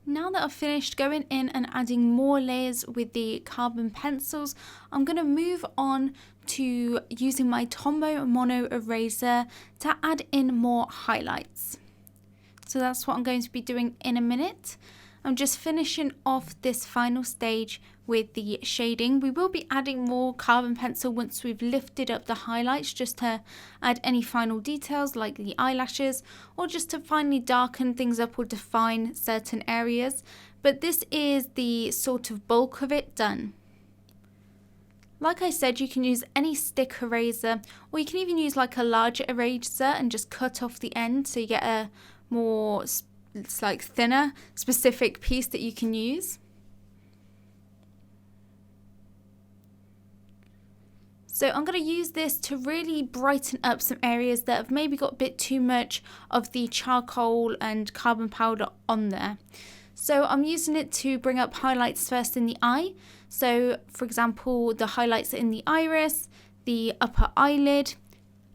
Now that I've finished going in and adding more layers with the carbon pencils, I'm going to move on to using my Tombow Mono Eraser to add in more highlights. So that's what I'm going to be doing in a minute. I'm just finishing off this final stage with the shading. We will be adding more carbon pencil once we've lifted up the highlights, just to add any final details like the eyelashes, or just to finally darken things up or define certain areas. But this is the sort of bulk of it done. Like I said, you can use any stick eraser, or you can even use like a larger eraser and just cut off the end so you get a more, it's like thinner, specific piece that you can use. So I'm going to use this to really brighten up some areas that have maybe got a bit too much of the charcoal and carbon powder on there. So I'm using it to bring up highlights first in the eye. So for example, the highlights in the iris, the upper eyelid,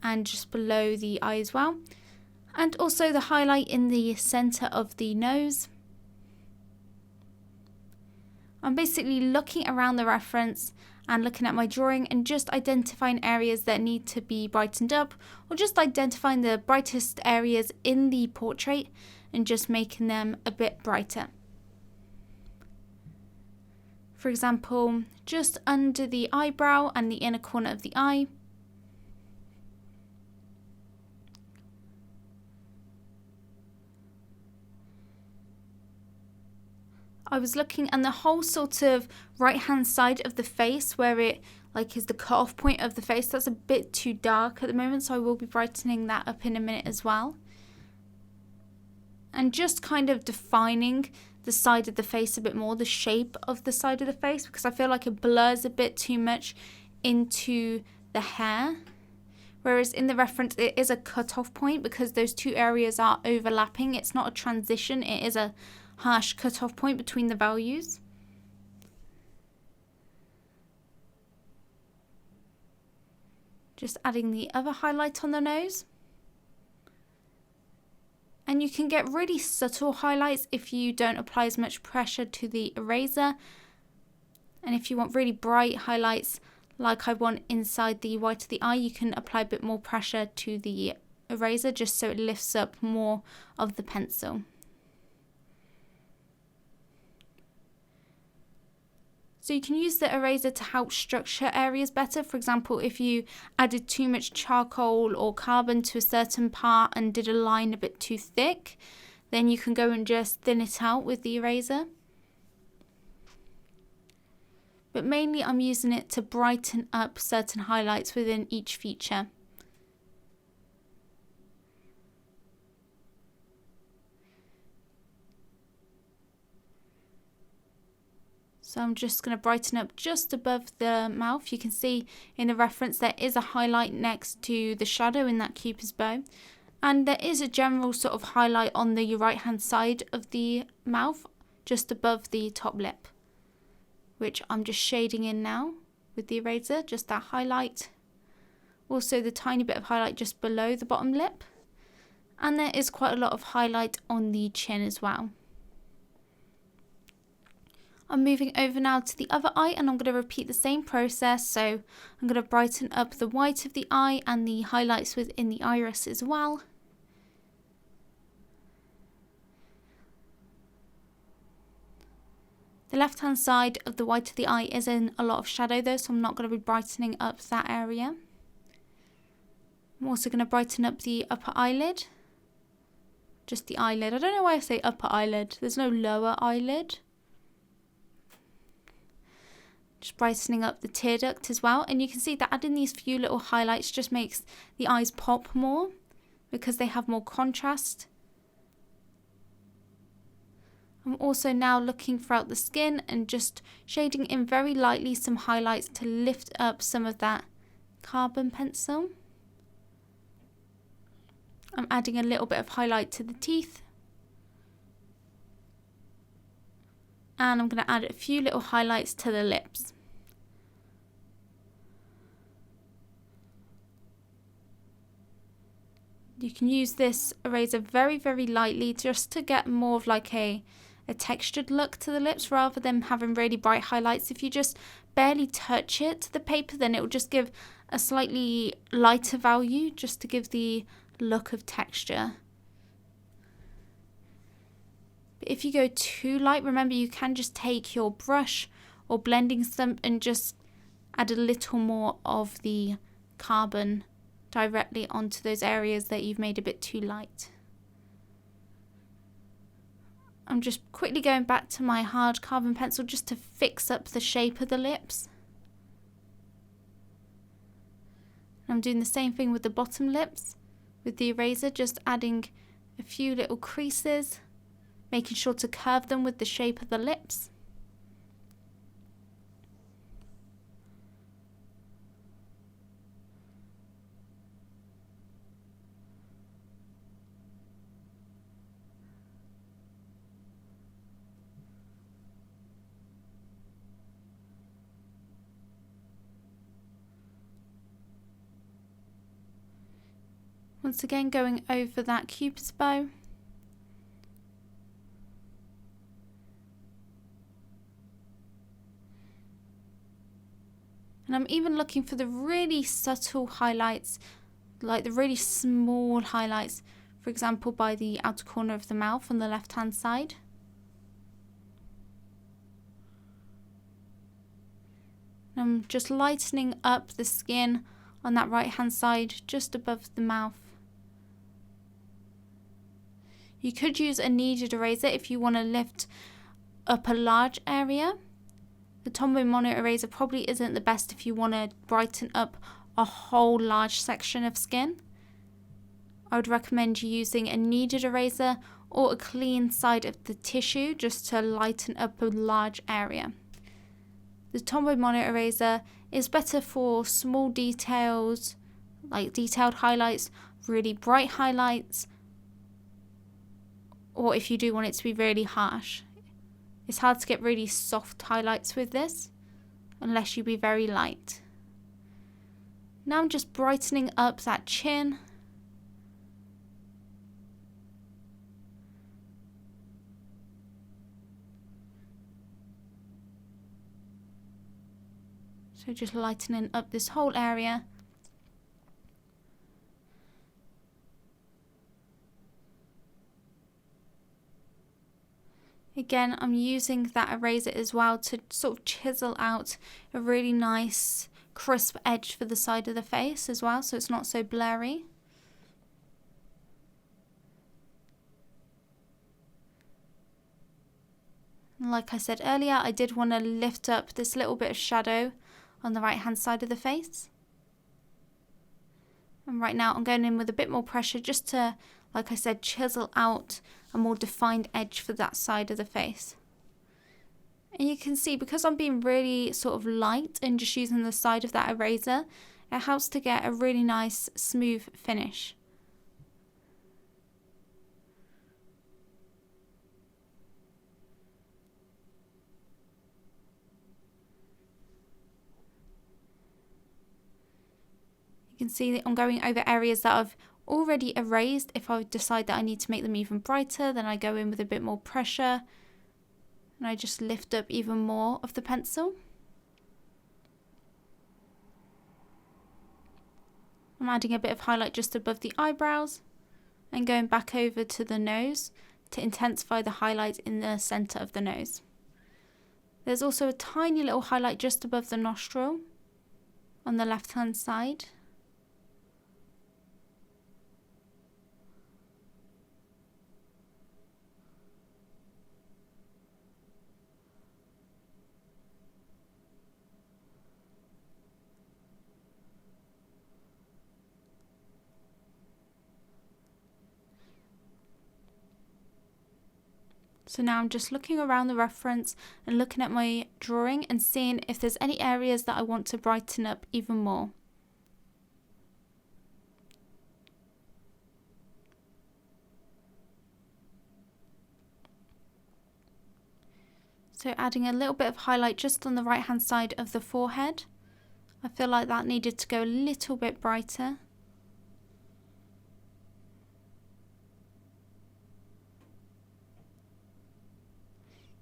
and just below the eye as well. And also the highlight in the center of the nose. I'm basically looking around the reference and looking at my drawing and just identifying areas that need to be brightened up, or just identifying the brightest areas in the portrait and just making them a bit brighter. For example, just under the eyebrow and the inner corner of the eye. I was looking and the whole sort of right hand side of the face where it is the cut off point of the face, that's a bit too dark at the moment, so I will be brightening that up in a minute as well. And just kind of defining the side of the face a bit more, the shape of the side of the face, because I feel like it blurs a bit too much into the hair. Whereas in the reference it is a cut off point because those two areas are overlapping. It's not a transition, it is a harsh cut-off point between the values. Just adding the other highlight on the nose. And you can get really subtle highlights if you don't apply as much pressure to the eraser. And if you want really bright highlights like I want inside the white of the eye, you can apply a bit more pressure to the eraser just so it lifts up more of the pencil. So you can use the eraser to help structure areas better. For example, if you added too much charcoal or carbon to a certain part and did a line a bit too thick, then you can go and just thin it out with the eraser. But mainly I'm using it to brighten up certain highlights within each feature. So I'm just going to brighten up just above the mouth. You can see in the reference there is a highlight next to the shadow in that Cupid's bow. And there is a general sort of highlight on the right hand side of the mouth, just above the top lip, which I'm just shading in now with the eraser, just that highlight. Also the tiny bit of highlight just below the bottom lip. And there is quite a lot of highlight on the chin as well. I'm moving over now to the other eye and I'm going to repeat the same process. So I'm going to brighten up the white of the eye and the highlights within the iris as well. The left hand side of the white of the eye is in a lot of shadow though, so I'm not going to be brightening up that area. I'm also going to brighten up the upper eyelid. Just the eyelid. I don't know why I say upper eyelid. There's no lower eyelid. Just brightening up the tear duct as well, and you can see that adding these few little highlights just makes the eyes pop more because they have more contrast. I'm also now looking throughout the skin and just shading in very lightly some highlights to lift up some of that carbon pencil. I'm adding a little bit of highlight to the teeth. And I'm going to add a few little highlights to the lips. You can use this eraser very, very lightly just to get more of like a textured look to the lips rather than having really bright highlights. If you just barely touch it to the paper, then it will just give a slightly lighter value just to give the look of texture. If you go too light, remember you can just take your brush or blending stump and just add a little more of the carbon directly onto those areas that you've made a bit too light. I'm just quickly going back to my hard carbon pencil just to fix up the shape of the lips. I'm doing the same thing with the bottom lips with the eraser, just adding a few little creases, making sure to curve them with the shape of the lips. Once again, going over that cupid's bow. And I'm even looking for the really subtle highlights, like the really small highlights, for example, by the outer corner of the mouth on the left-hand side. I'm just lightening up the skin on that right-hand side, just above the mouth. You could use a kneaded eraser if you want to lift up a large area. The Tombow Mono Eraser probably isn't the best if you want to brighten up a whole large section of skin. I would recommend you using a kneaded eraser or a clean side of the tissue just to lighten up a large area. The Tombow Mono Eraser is better for small details, like detailed highlights, really bright highlights, or if you do want it to be really harsh. It's hard to get really soft highlights with this, unless you be very light. Now I'm just brightening up that chin. So just lightening up this whole area. Again, I'm using that eraser as well to sort of chisel out a really nice crisp edge for the side of the face as well, so it's not so blurry. And like I said earlier, I did want to lift up this little bit of shadow on the right hand side of the face. And right now I'm going in with a bit more pressure just to, like I said, chisel out a more defined edge for that side of the face. And you can see, because I'm being really sort of light and just using the side of that eraser, it helps to get a really nice smooth finish. You can see that I'm going over areas that I've already erased. If I decide that I need to make them even brighter, then I go in with a bit more pressure and I just lift up even more of the pencil. I'm adding a bit of highlight just above the eyebrows and going back over to the nose to intensify the highlight in the center of the nose. There's also a tiny little highlight just above the nostril on the left hand side. So now I'm just looking around the reference and looking at my drawing and seeing if there's any areas that I want to brighten up even more. So adding a little bit of highlight just on the right hand side of the forehead. I feel like that needed to go a little bit brighter.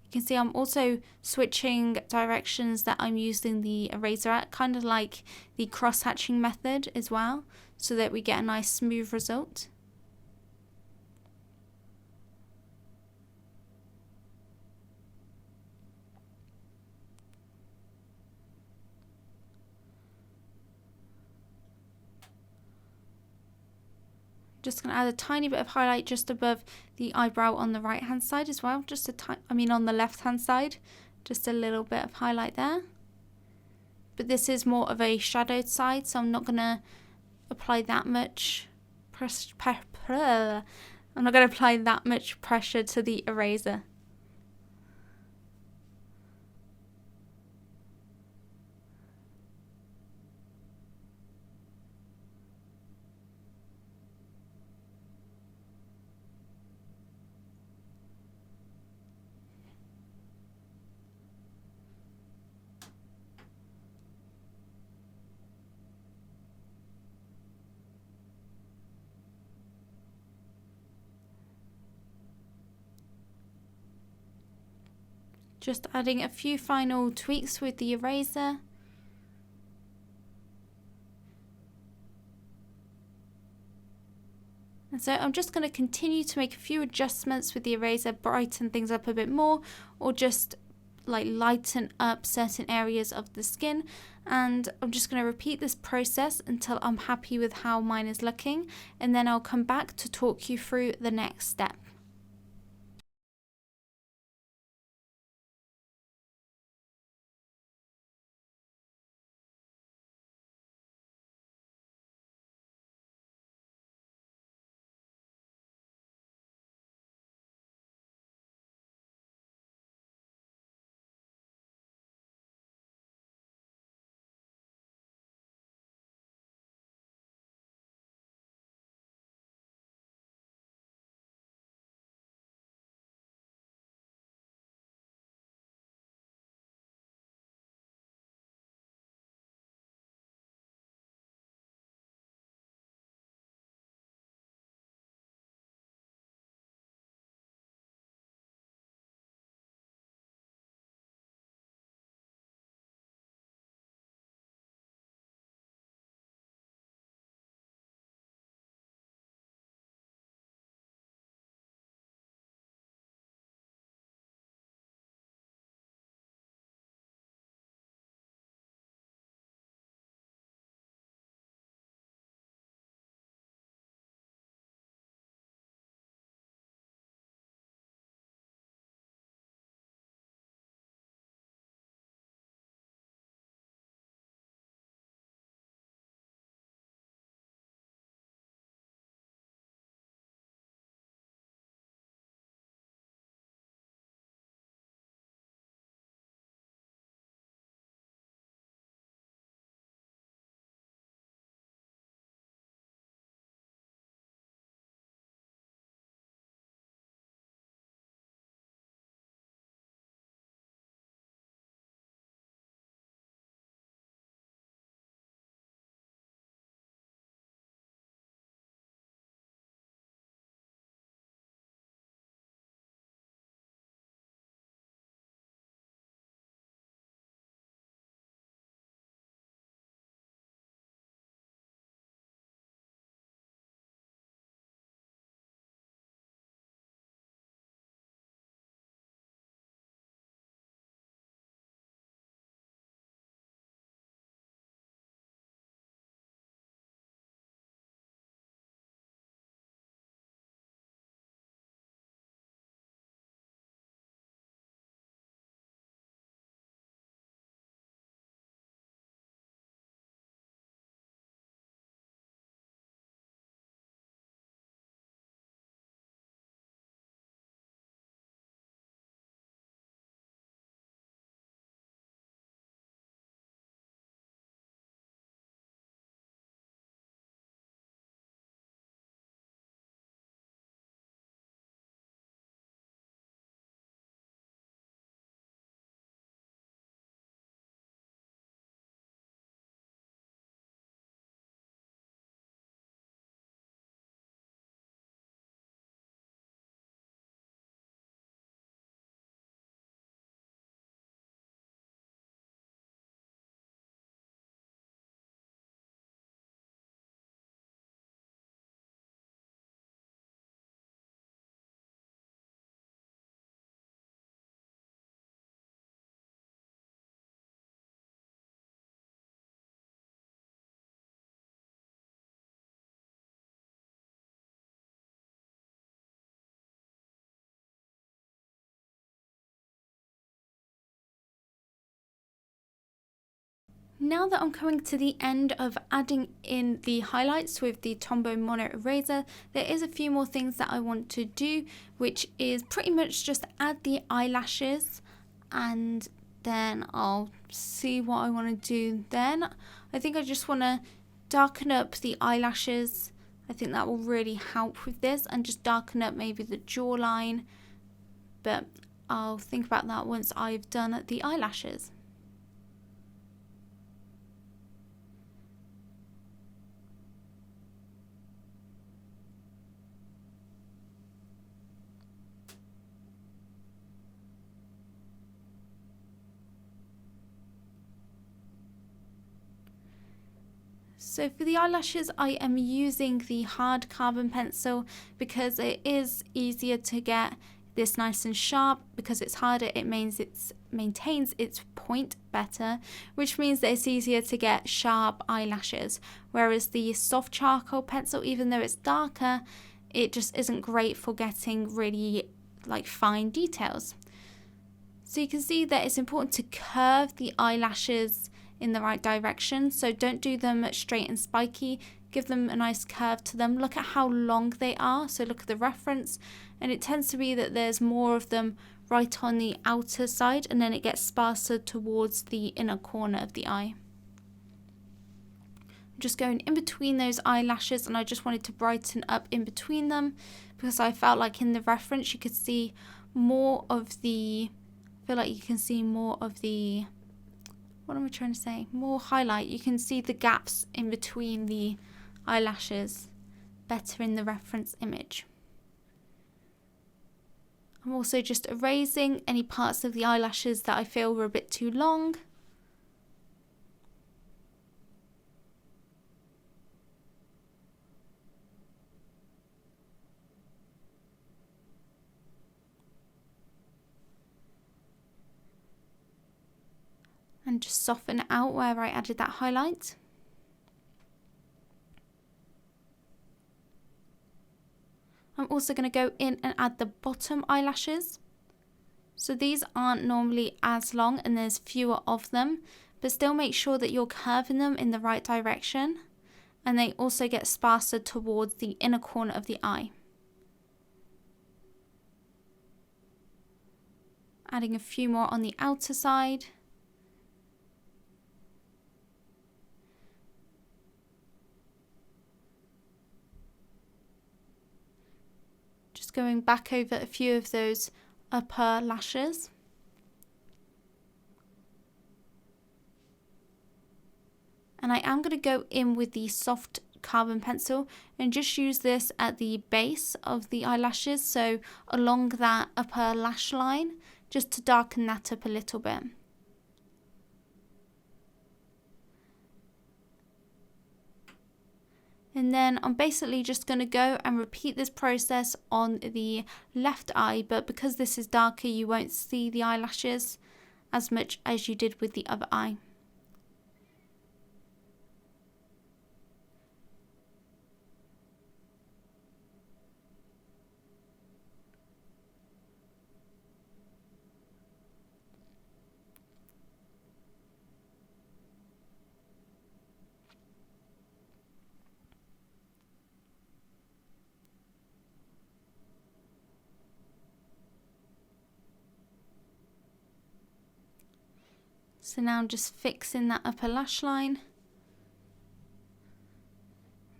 You can see I'm also switching directions that I'm using the eraser at, kind of like the cross-hatching method as well, so that we get a nice smooth result. Just going to add a tiny bit of highlight just above the eyebrow on the right hand side as well, just on the left hand side, just a little bit of highlight there. But this is more of a shadowed side, so I'm not going to apply that much pressure to the eraser. Just adding a few final tweaks with the eraser. And so I'm just going to continue to make a few adjustments with the eraser, brighten things up a bit more, or just like lighten up certain areas of the skin. And I'm just going to repeat this process until I'm happy with how mine is looking, and then I'll come back to talk you through the next step. Now that I'm coming to the end of adding in the highlights with the Tombow Mono Eraser, there is a few more things that I want to do, which is pretty much just add the eyelashes, and then I'll see what I want to do then. I think I just want to darken up the eyelashes. I think that will really help with this, and just darken up maybe the jawline, but I'll think about that once I've done the eyelashes. So for the eyelashes, I am using the hard carbon pencil because it is easier to get this nice and sharp. Because it's harder, it means it maintains its point better, which means that it's easier to get sharp eyelashes. Whereas the soft charcoal pencil, even though it's darker, it just isn't great for getting really like fine details. So you can see that it's important to curve the eyelashes in the right direction. So don't do them straight and spiky. Give them a nice curve to them. Look at how long they are. So look at the reference, and it tends to be that there's more of them right on the outer side, and then it gets sparser towards the inner corner of the eye. I'm just going in between those eyelashes, and I just wanted to brighten up in between them because I felt like in the reference you could see more of the, what am I trying to say? More highlight. You can see the gaps in between the eyelashes better in the reference image. I'm also just erasing any parts of the eyelashes that I feel were a bit too long. And just soften it out where I added that highlight. I'm also going to go in and add the bottom eyelashes. So these aren't normally as long and there's fewer of them, but still make sure that you're curving them in the right direction, and they also get sparser towards the inner corner of the eye. Adding a few more on the outer side. Going back over a few of those upper lashes. And I am going to go in with the soft carbon pencil and just use this at the base of the eyelashes, so along that upper lash line, just to darken that up a little bit. And then I'm basically just going to go and repeat this process on the left eye, but because this is darker, you won't see the eyelashes as much as you did with the other eye. So now I'm just fixing that upper lash line,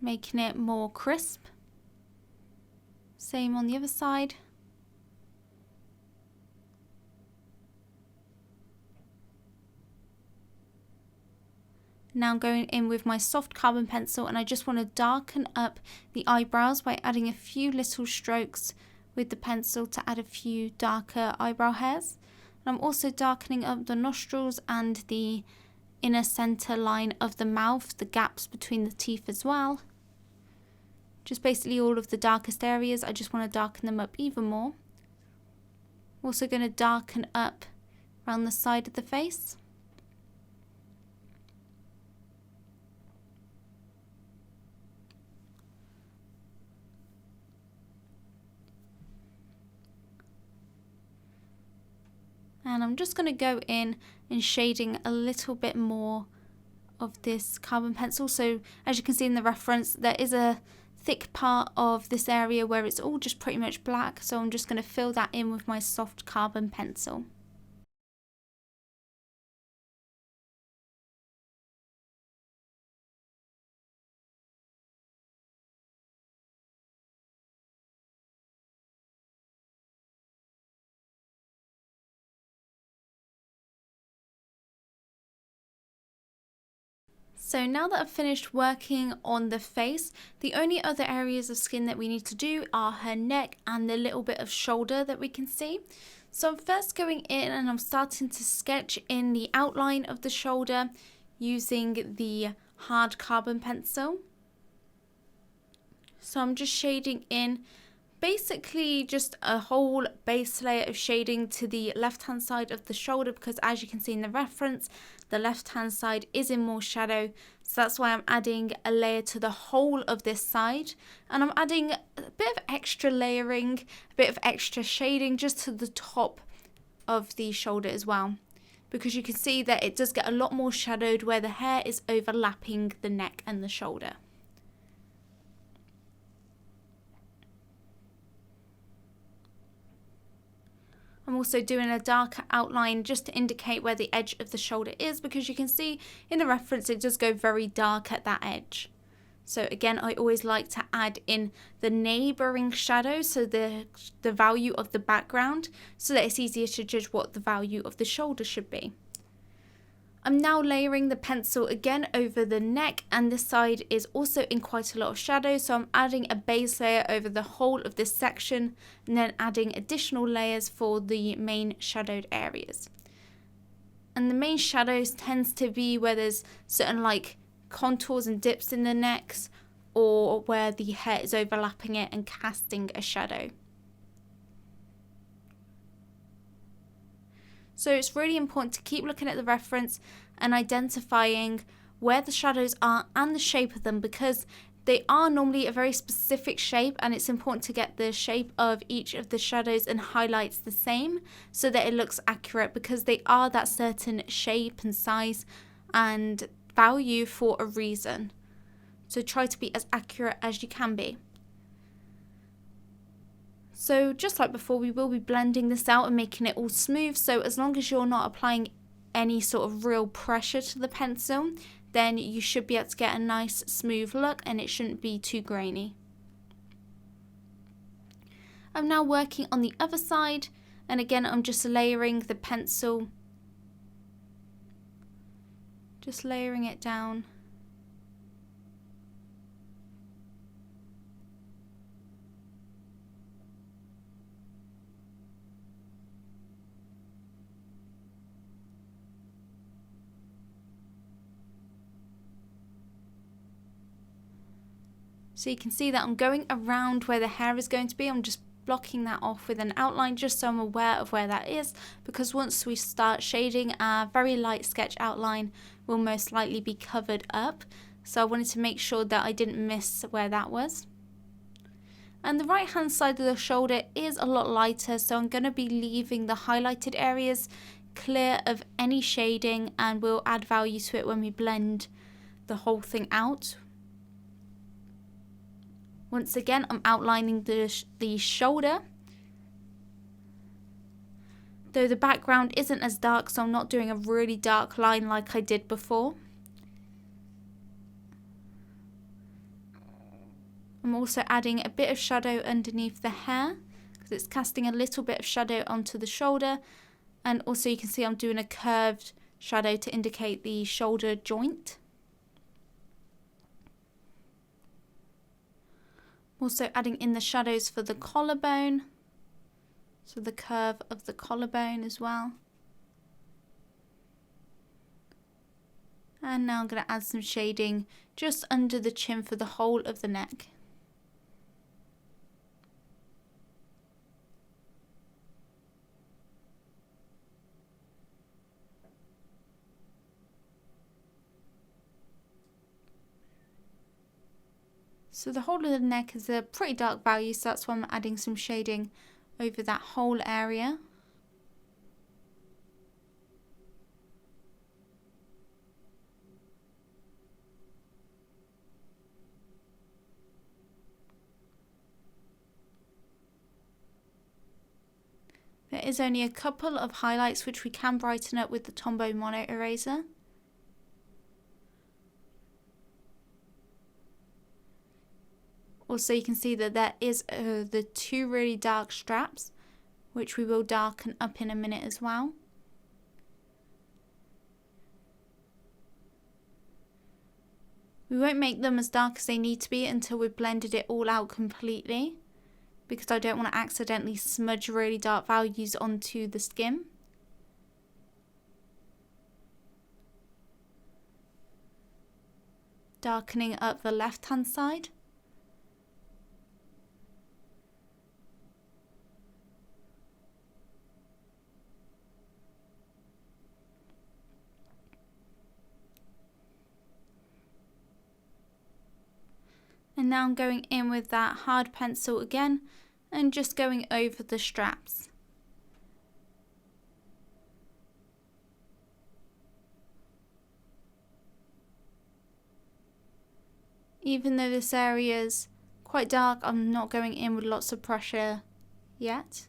making it more crisp. Same on the other side. Now I'm going in with my soft carbon pencil, and I just want to darken up the eyebrows by adding a few little strokes with the pencil to add a few darker eyebrow hairs. And I'm also darkening up the nostrils and the inner center line of the mouth, the gaps between the teeth as well. Just basically all of the darkest areas, I just want to darken them up even more. I'm also going to darken up around the side of the face. And I'm just going to go in and shading a little bit more of this carbon pencil. So as you can see in the reference, there is a thick part of this area where it's all just pretty much black. So I'm just going to fill that in with my soft carbon pencil. So now that I've finished working on the face, the only other areas of skin that we need to do are her neck and the little bit of shoulder that we can see. So I'm first going in and I'm starting to sketch in the outline of the shoulder using the hard carbon pencil. So I'm just shading in basically just a whole base layer of shading to the left hand side of the shoulder, because as you can see in the reference, the left hand side is in more shadow. So that's why I'm adding a layer to the whole of this side, and I'm adding a bit of extra layering, a bit of extra shading just to the top of the shoulder as well, because you can see that it does get a lot more shadowed where the hair is overlapping the neck and the shoulder. I'm also doing a darker outline just to indicate where the edge of the shoulder is, because you can see in the reference it does go very dark at that edge. So again, I always like to add in the neighbouring shadow, so the value of the background, so that it's easier to judge what the value of the shoulder should be. I'm now layering the pencil again over the neck, and this side is also in quite a lot of shadow, so I'm adding a base layer over the whole of this section and then adding additional layers for the main shadowed areas. And the main shadows tends to be where there's certain like contours and dips in the necks, or where the hair is overlapping it and casting a shadow. So it's really important to keep looking at the reference and identifying where the shadows are and the shape of them, because they are normally a very specific shape, and it's important to get the shape of each of the shadows and highlights the same so that it looks accurate, because they are that certain shape and size and value for a reason. So try to be as accurate as you can be. So just like before, we will be blending this out and making it all smooth. So as long as you're not applying any sort of real pressure to the pencil, then you should be able to get a nice smooth look and it shouldn't be too grainy. I'm now working on the other side, and again I'm just layering the pencil, just layering it down. So you can see that I'm going around where the hair is going to be. I'm just blocking that off with an outline just so I'm aware of where that is, because once we start shading, our very light sketch outline will most likely be covered up. So I wanted to make sure that I didn't miss where that was. And the right hand side of the shoulder is a lot lighter, so I'm going to be leaving the highlighted areas clear of any shading, and we'll add value to it when we blend the whole thing out. Once again, I'm outlining the shoulder, though the background isn't as dark, so I'm not doing a really dark line like I did before. I'm also adding a bit of shadow underneath the hair, because it's casting a little bit of shadow onto the shoulder, and also you can see I'm doing a curved shadow to indicate the shoulder joint. Also adding in the shadows for the collarbone, so the curve of the collarbone as well. And now I'm going to add some shading just under the chin for the whole of the neck. So the whole of the neck is a pretty dark value, so that's why I'm adding some shading over that whole area. There is only a couple of highlights which we can brighten up with the Tombow Mono Eraser. Also, you can see that there is the two really dark straps, which we will darken up in a minute as well. We won't make them as dark as they need to be until we've blended it all out completely, because I don't want to accidentally smudge really dark values onto the skin. darkening up the left hand side. And now I'm going in with that hard pencil again and just going over the straps. Even though this area is quite dark, I'm not going in with lots of pressure yet.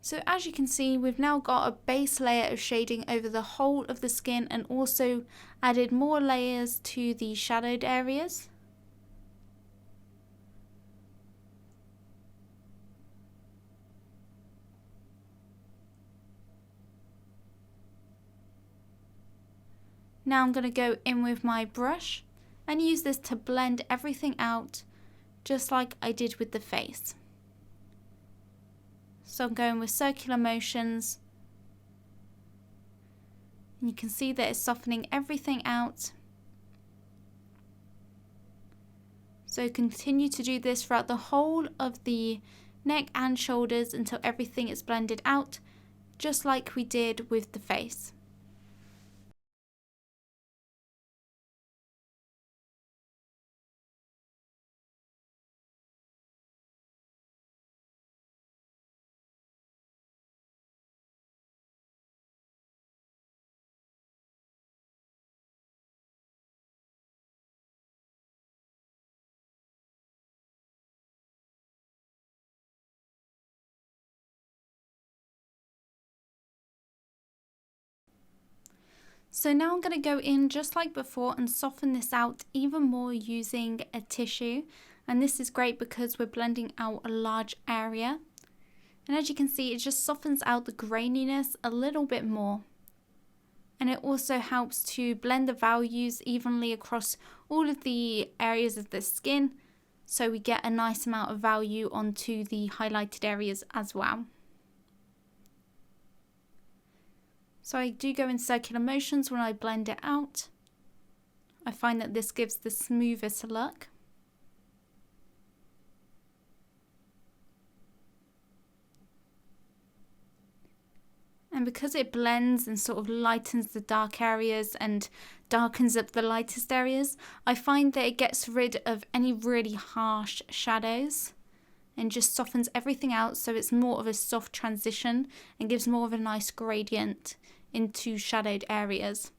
So as you can see, we've now got a base layer of shading over the whole of the skin and also added more layers to the shadowed areas. Now I'm going to go in with my brush and use this to blend everything out, just like I did with the face. So I'm going with circular motions. And you can see that it's softening everything out. So continue to do this throughout the whole of the neck and shoulders until everything is blended out, just like we did with the face. So now I'm going to go in just like before and soften this out even more using a tissue. And this is great because we're blending out a large area. And as you can see, it just softens out the graininess a little bit more. And it also helps to blend the values evenly across all of the areas of the skin, so we get a nice amount of value onto the highlighted areas as well. So I do go in circular motions when I blend it out. I find that this gives the smoothest look. And because it blends and sort of lightens the dark areas and darkens up the lightest areas, I find that it gets rid of any really harsh shadows and just softens everything out, so it's more of a soft transition and gives more of a nice gradient into shadowed areas.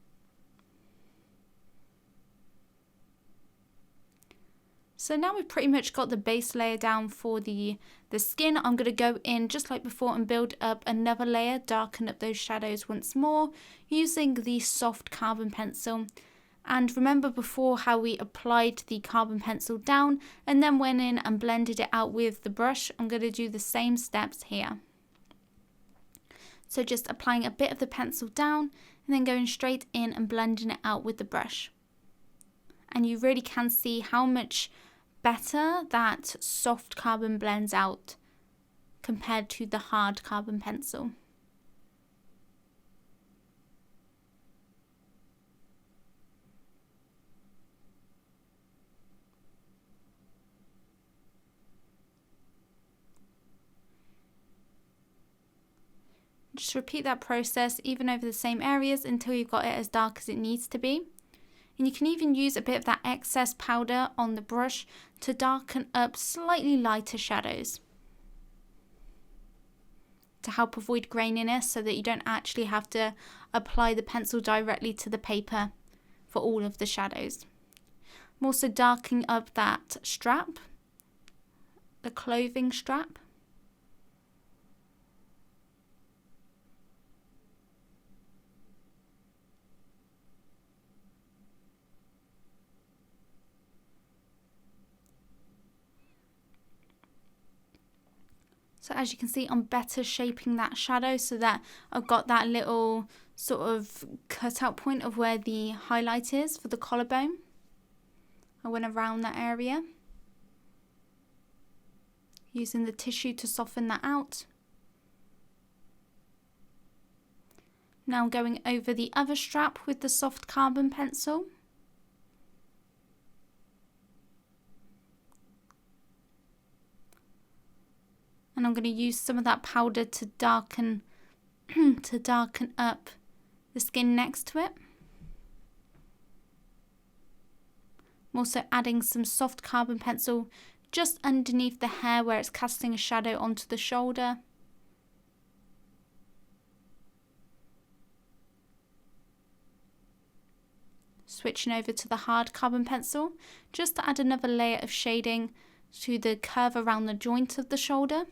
So now we've pretty much got the base layer down for the skin. I'm going to go in just like before and build up another layer, darken up those shadows once more using the soft carbon pencil. And remember before how we applied the carbon pencil down and then went in and blended it out with the brush? I'm going to do the same steps here. So just applying a bit of the pencil down and then going straight in and blending it out with the brush. And you really can see how much better that soft carbon blends out compared to the hard carbon pencil. Just repeat that process even over the same areas until you've got it as dark as it needs to be. And you can even use a bit of that excess powder on the brush to darken up slightly lighter shadows to help avoid graininess, so that you don't actually have to apply the pencil directly to the paper for all of the shadows. I'm also darkening up that strap, the clothing strap. So as you can see, I'm better shaping that shadow so that I've got that little sort of cutout point of where the highlight is for the collarbone. I went around that area using the tissue to soften that out. Now going over the other strap with the soft carbon pencil. And I'm going to use some of that powder to darken up the skin next to it. I'm also adding some soft carbon pencil just underneath the hair where it's casting a shadow onto the shoulder. Switching over to the hard carbon pencil just to add another layer of shading to the curve around the joint of the shoulder.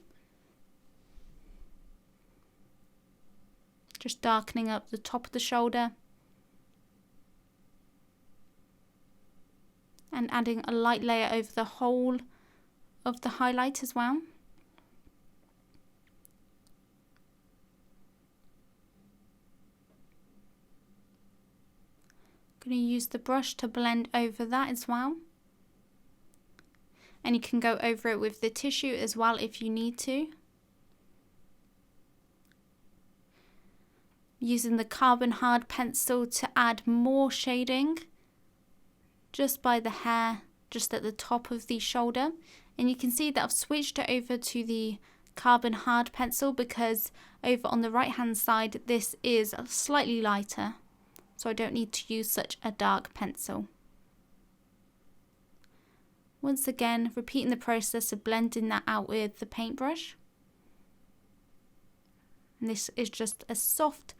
Just darkening up the top of the shoulder. And adding a light layer over the whole of the highlight as well. I'm going to use the brush to blend over that as well. And you can go over it with the tissue as well if you need to. Using the carbon hard pencil to add more shading just by the hair, just at the top of the shoulder. And you can see that I've switched it over to the carbon hard pencil because over on the right hand side this is slightly lighter, so I don't need to use such a dark pencil. Once again, repeating the process of blending that out with the paintbrush. And this is just a soft,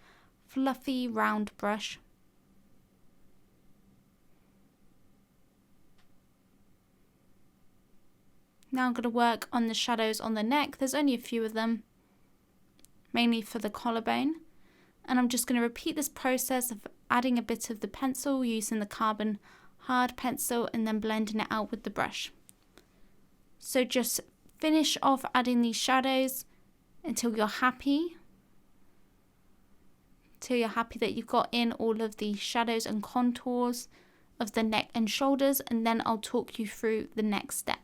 fluffy, round brush. Now I'm going to work on the shadows on the neck. There's only a few of them, mainly for the collarbone. And I'm just going to repeat this process of adding a bit of the pencil using the carbon hard pencil and then blending it out with the brush. So just finish off adding these shadows until you're happy. Until you're happy that you've got in all of the shadows and contours of the neck and shoulders, and then I'll talk you through the next step.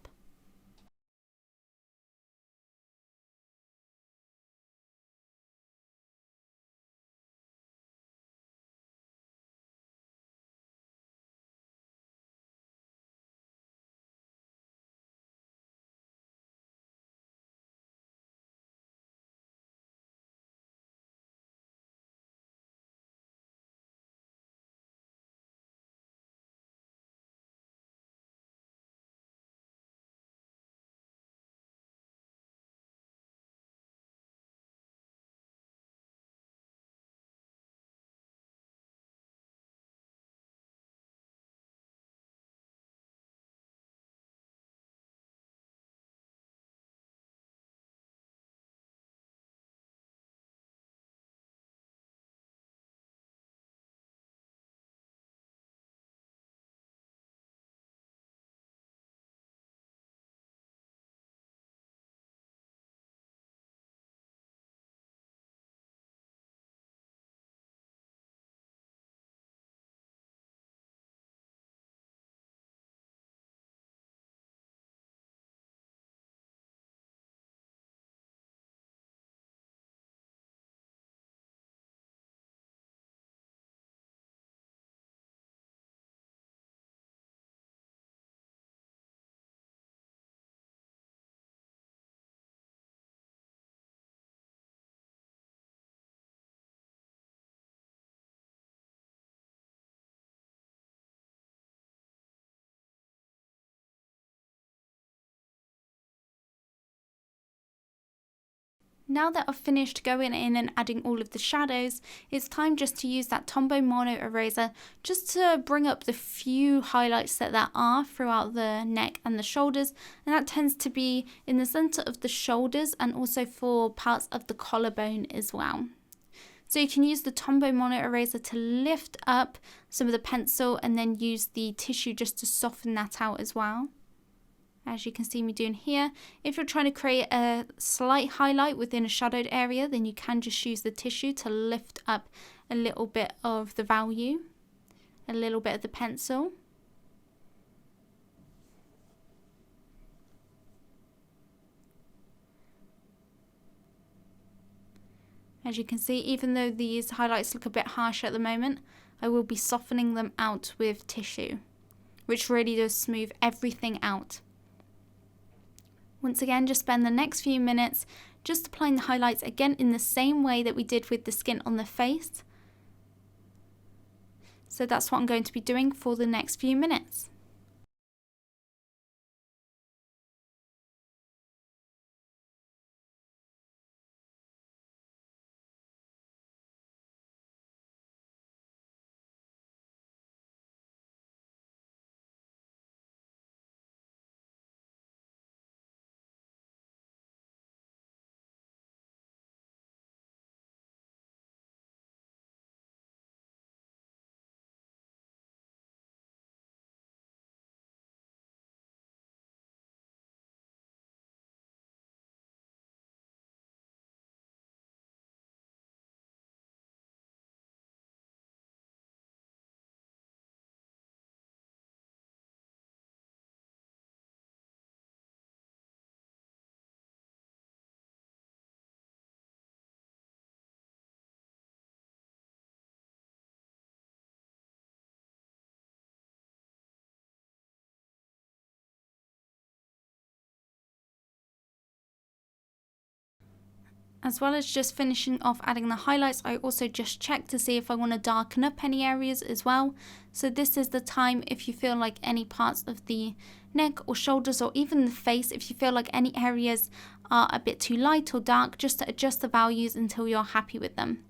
Now that I've finished going in and adding all of the shadows, it's time just to use that Tombow Mono Eraser just to bring up the few highlights that there are throughout the neck and the shoulders, and that tends to be in the center of the shoulders and also for parts of the collarbone as well. So you can use the Tombow Mono Eraser to lift up some of the pencil and then use the tissue just to soften that out as well. As you can see me doing here. If you're trying to create a slight highlight within a shadowed area, then you can just use the tissue to lift up a little bit of the value, a little bit of the pencil. As you can see, even though these highlights look a bit harsh at the moment, I will be softening them out with tissue, which really does smooth everything out. Once again, just spend the next few minutes just applying the highlights again in the same way that we did with the skin on the face. So that's what I'm going to be doing for the next few minutes. As well as just finishing off adding the highlights, I also just check to see if I want to darken up any areas as well. So this is the time if you feel like any parts of the neck or shoulders or even the face, if you feel like any areas are a bit too light or dark, just to adjust the values until you're happy with them.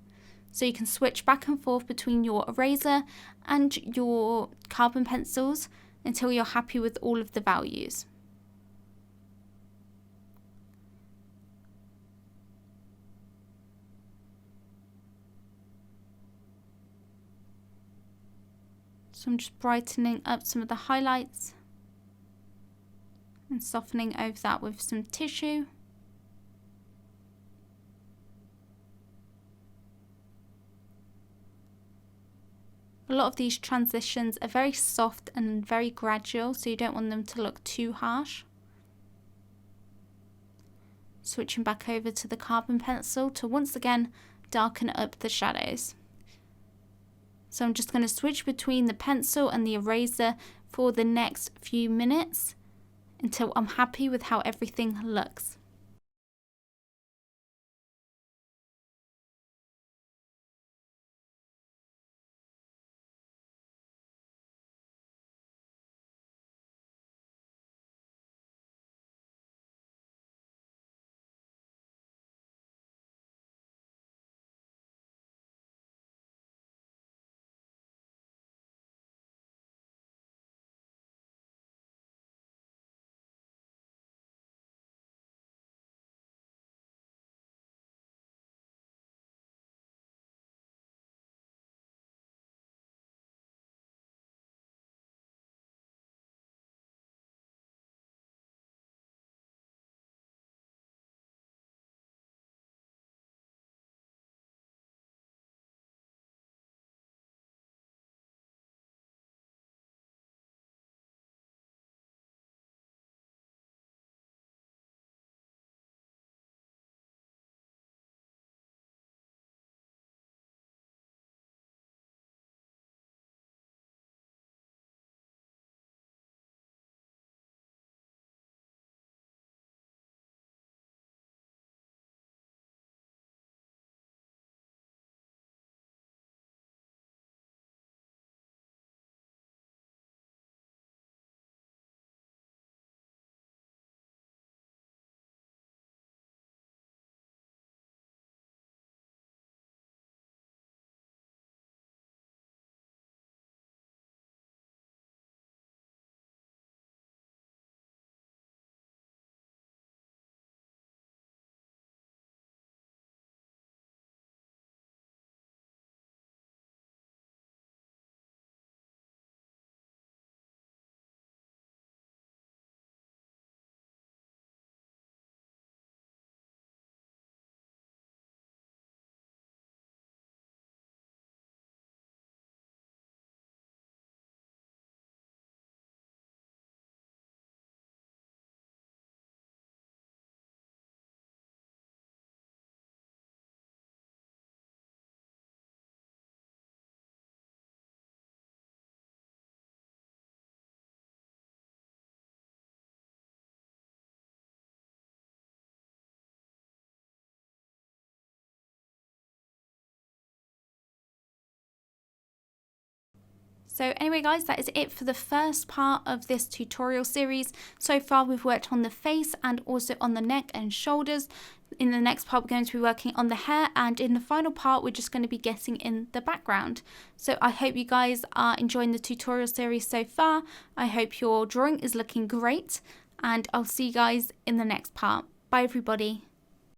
So you can switch back and forth between your eraser and your carbon pencils until you're happy with all of the values. So I'm just brightening up some of the highlights and softening over that with some tissue. A lot of these transitions are very soft and very gradual, so you don't want them to look too harsh. Switching back over to the carbon pencil to once again darken up the shadows. So I'm just going to switch between the pencil and the eraser for the next few minutes until I'm happy with how everything looks. So anyway guys, that is it for the first part of this tutorial series. So far we've worked on the face and also on the neck and shoulders. In the next part we're going to be working on the hair, and in the final part we're just going to be getting in the background. So I hope you guys are enjoying the tutorial series so far. I hope your drawing is looking great, and I'll see you guys in the next part. Bye everybody.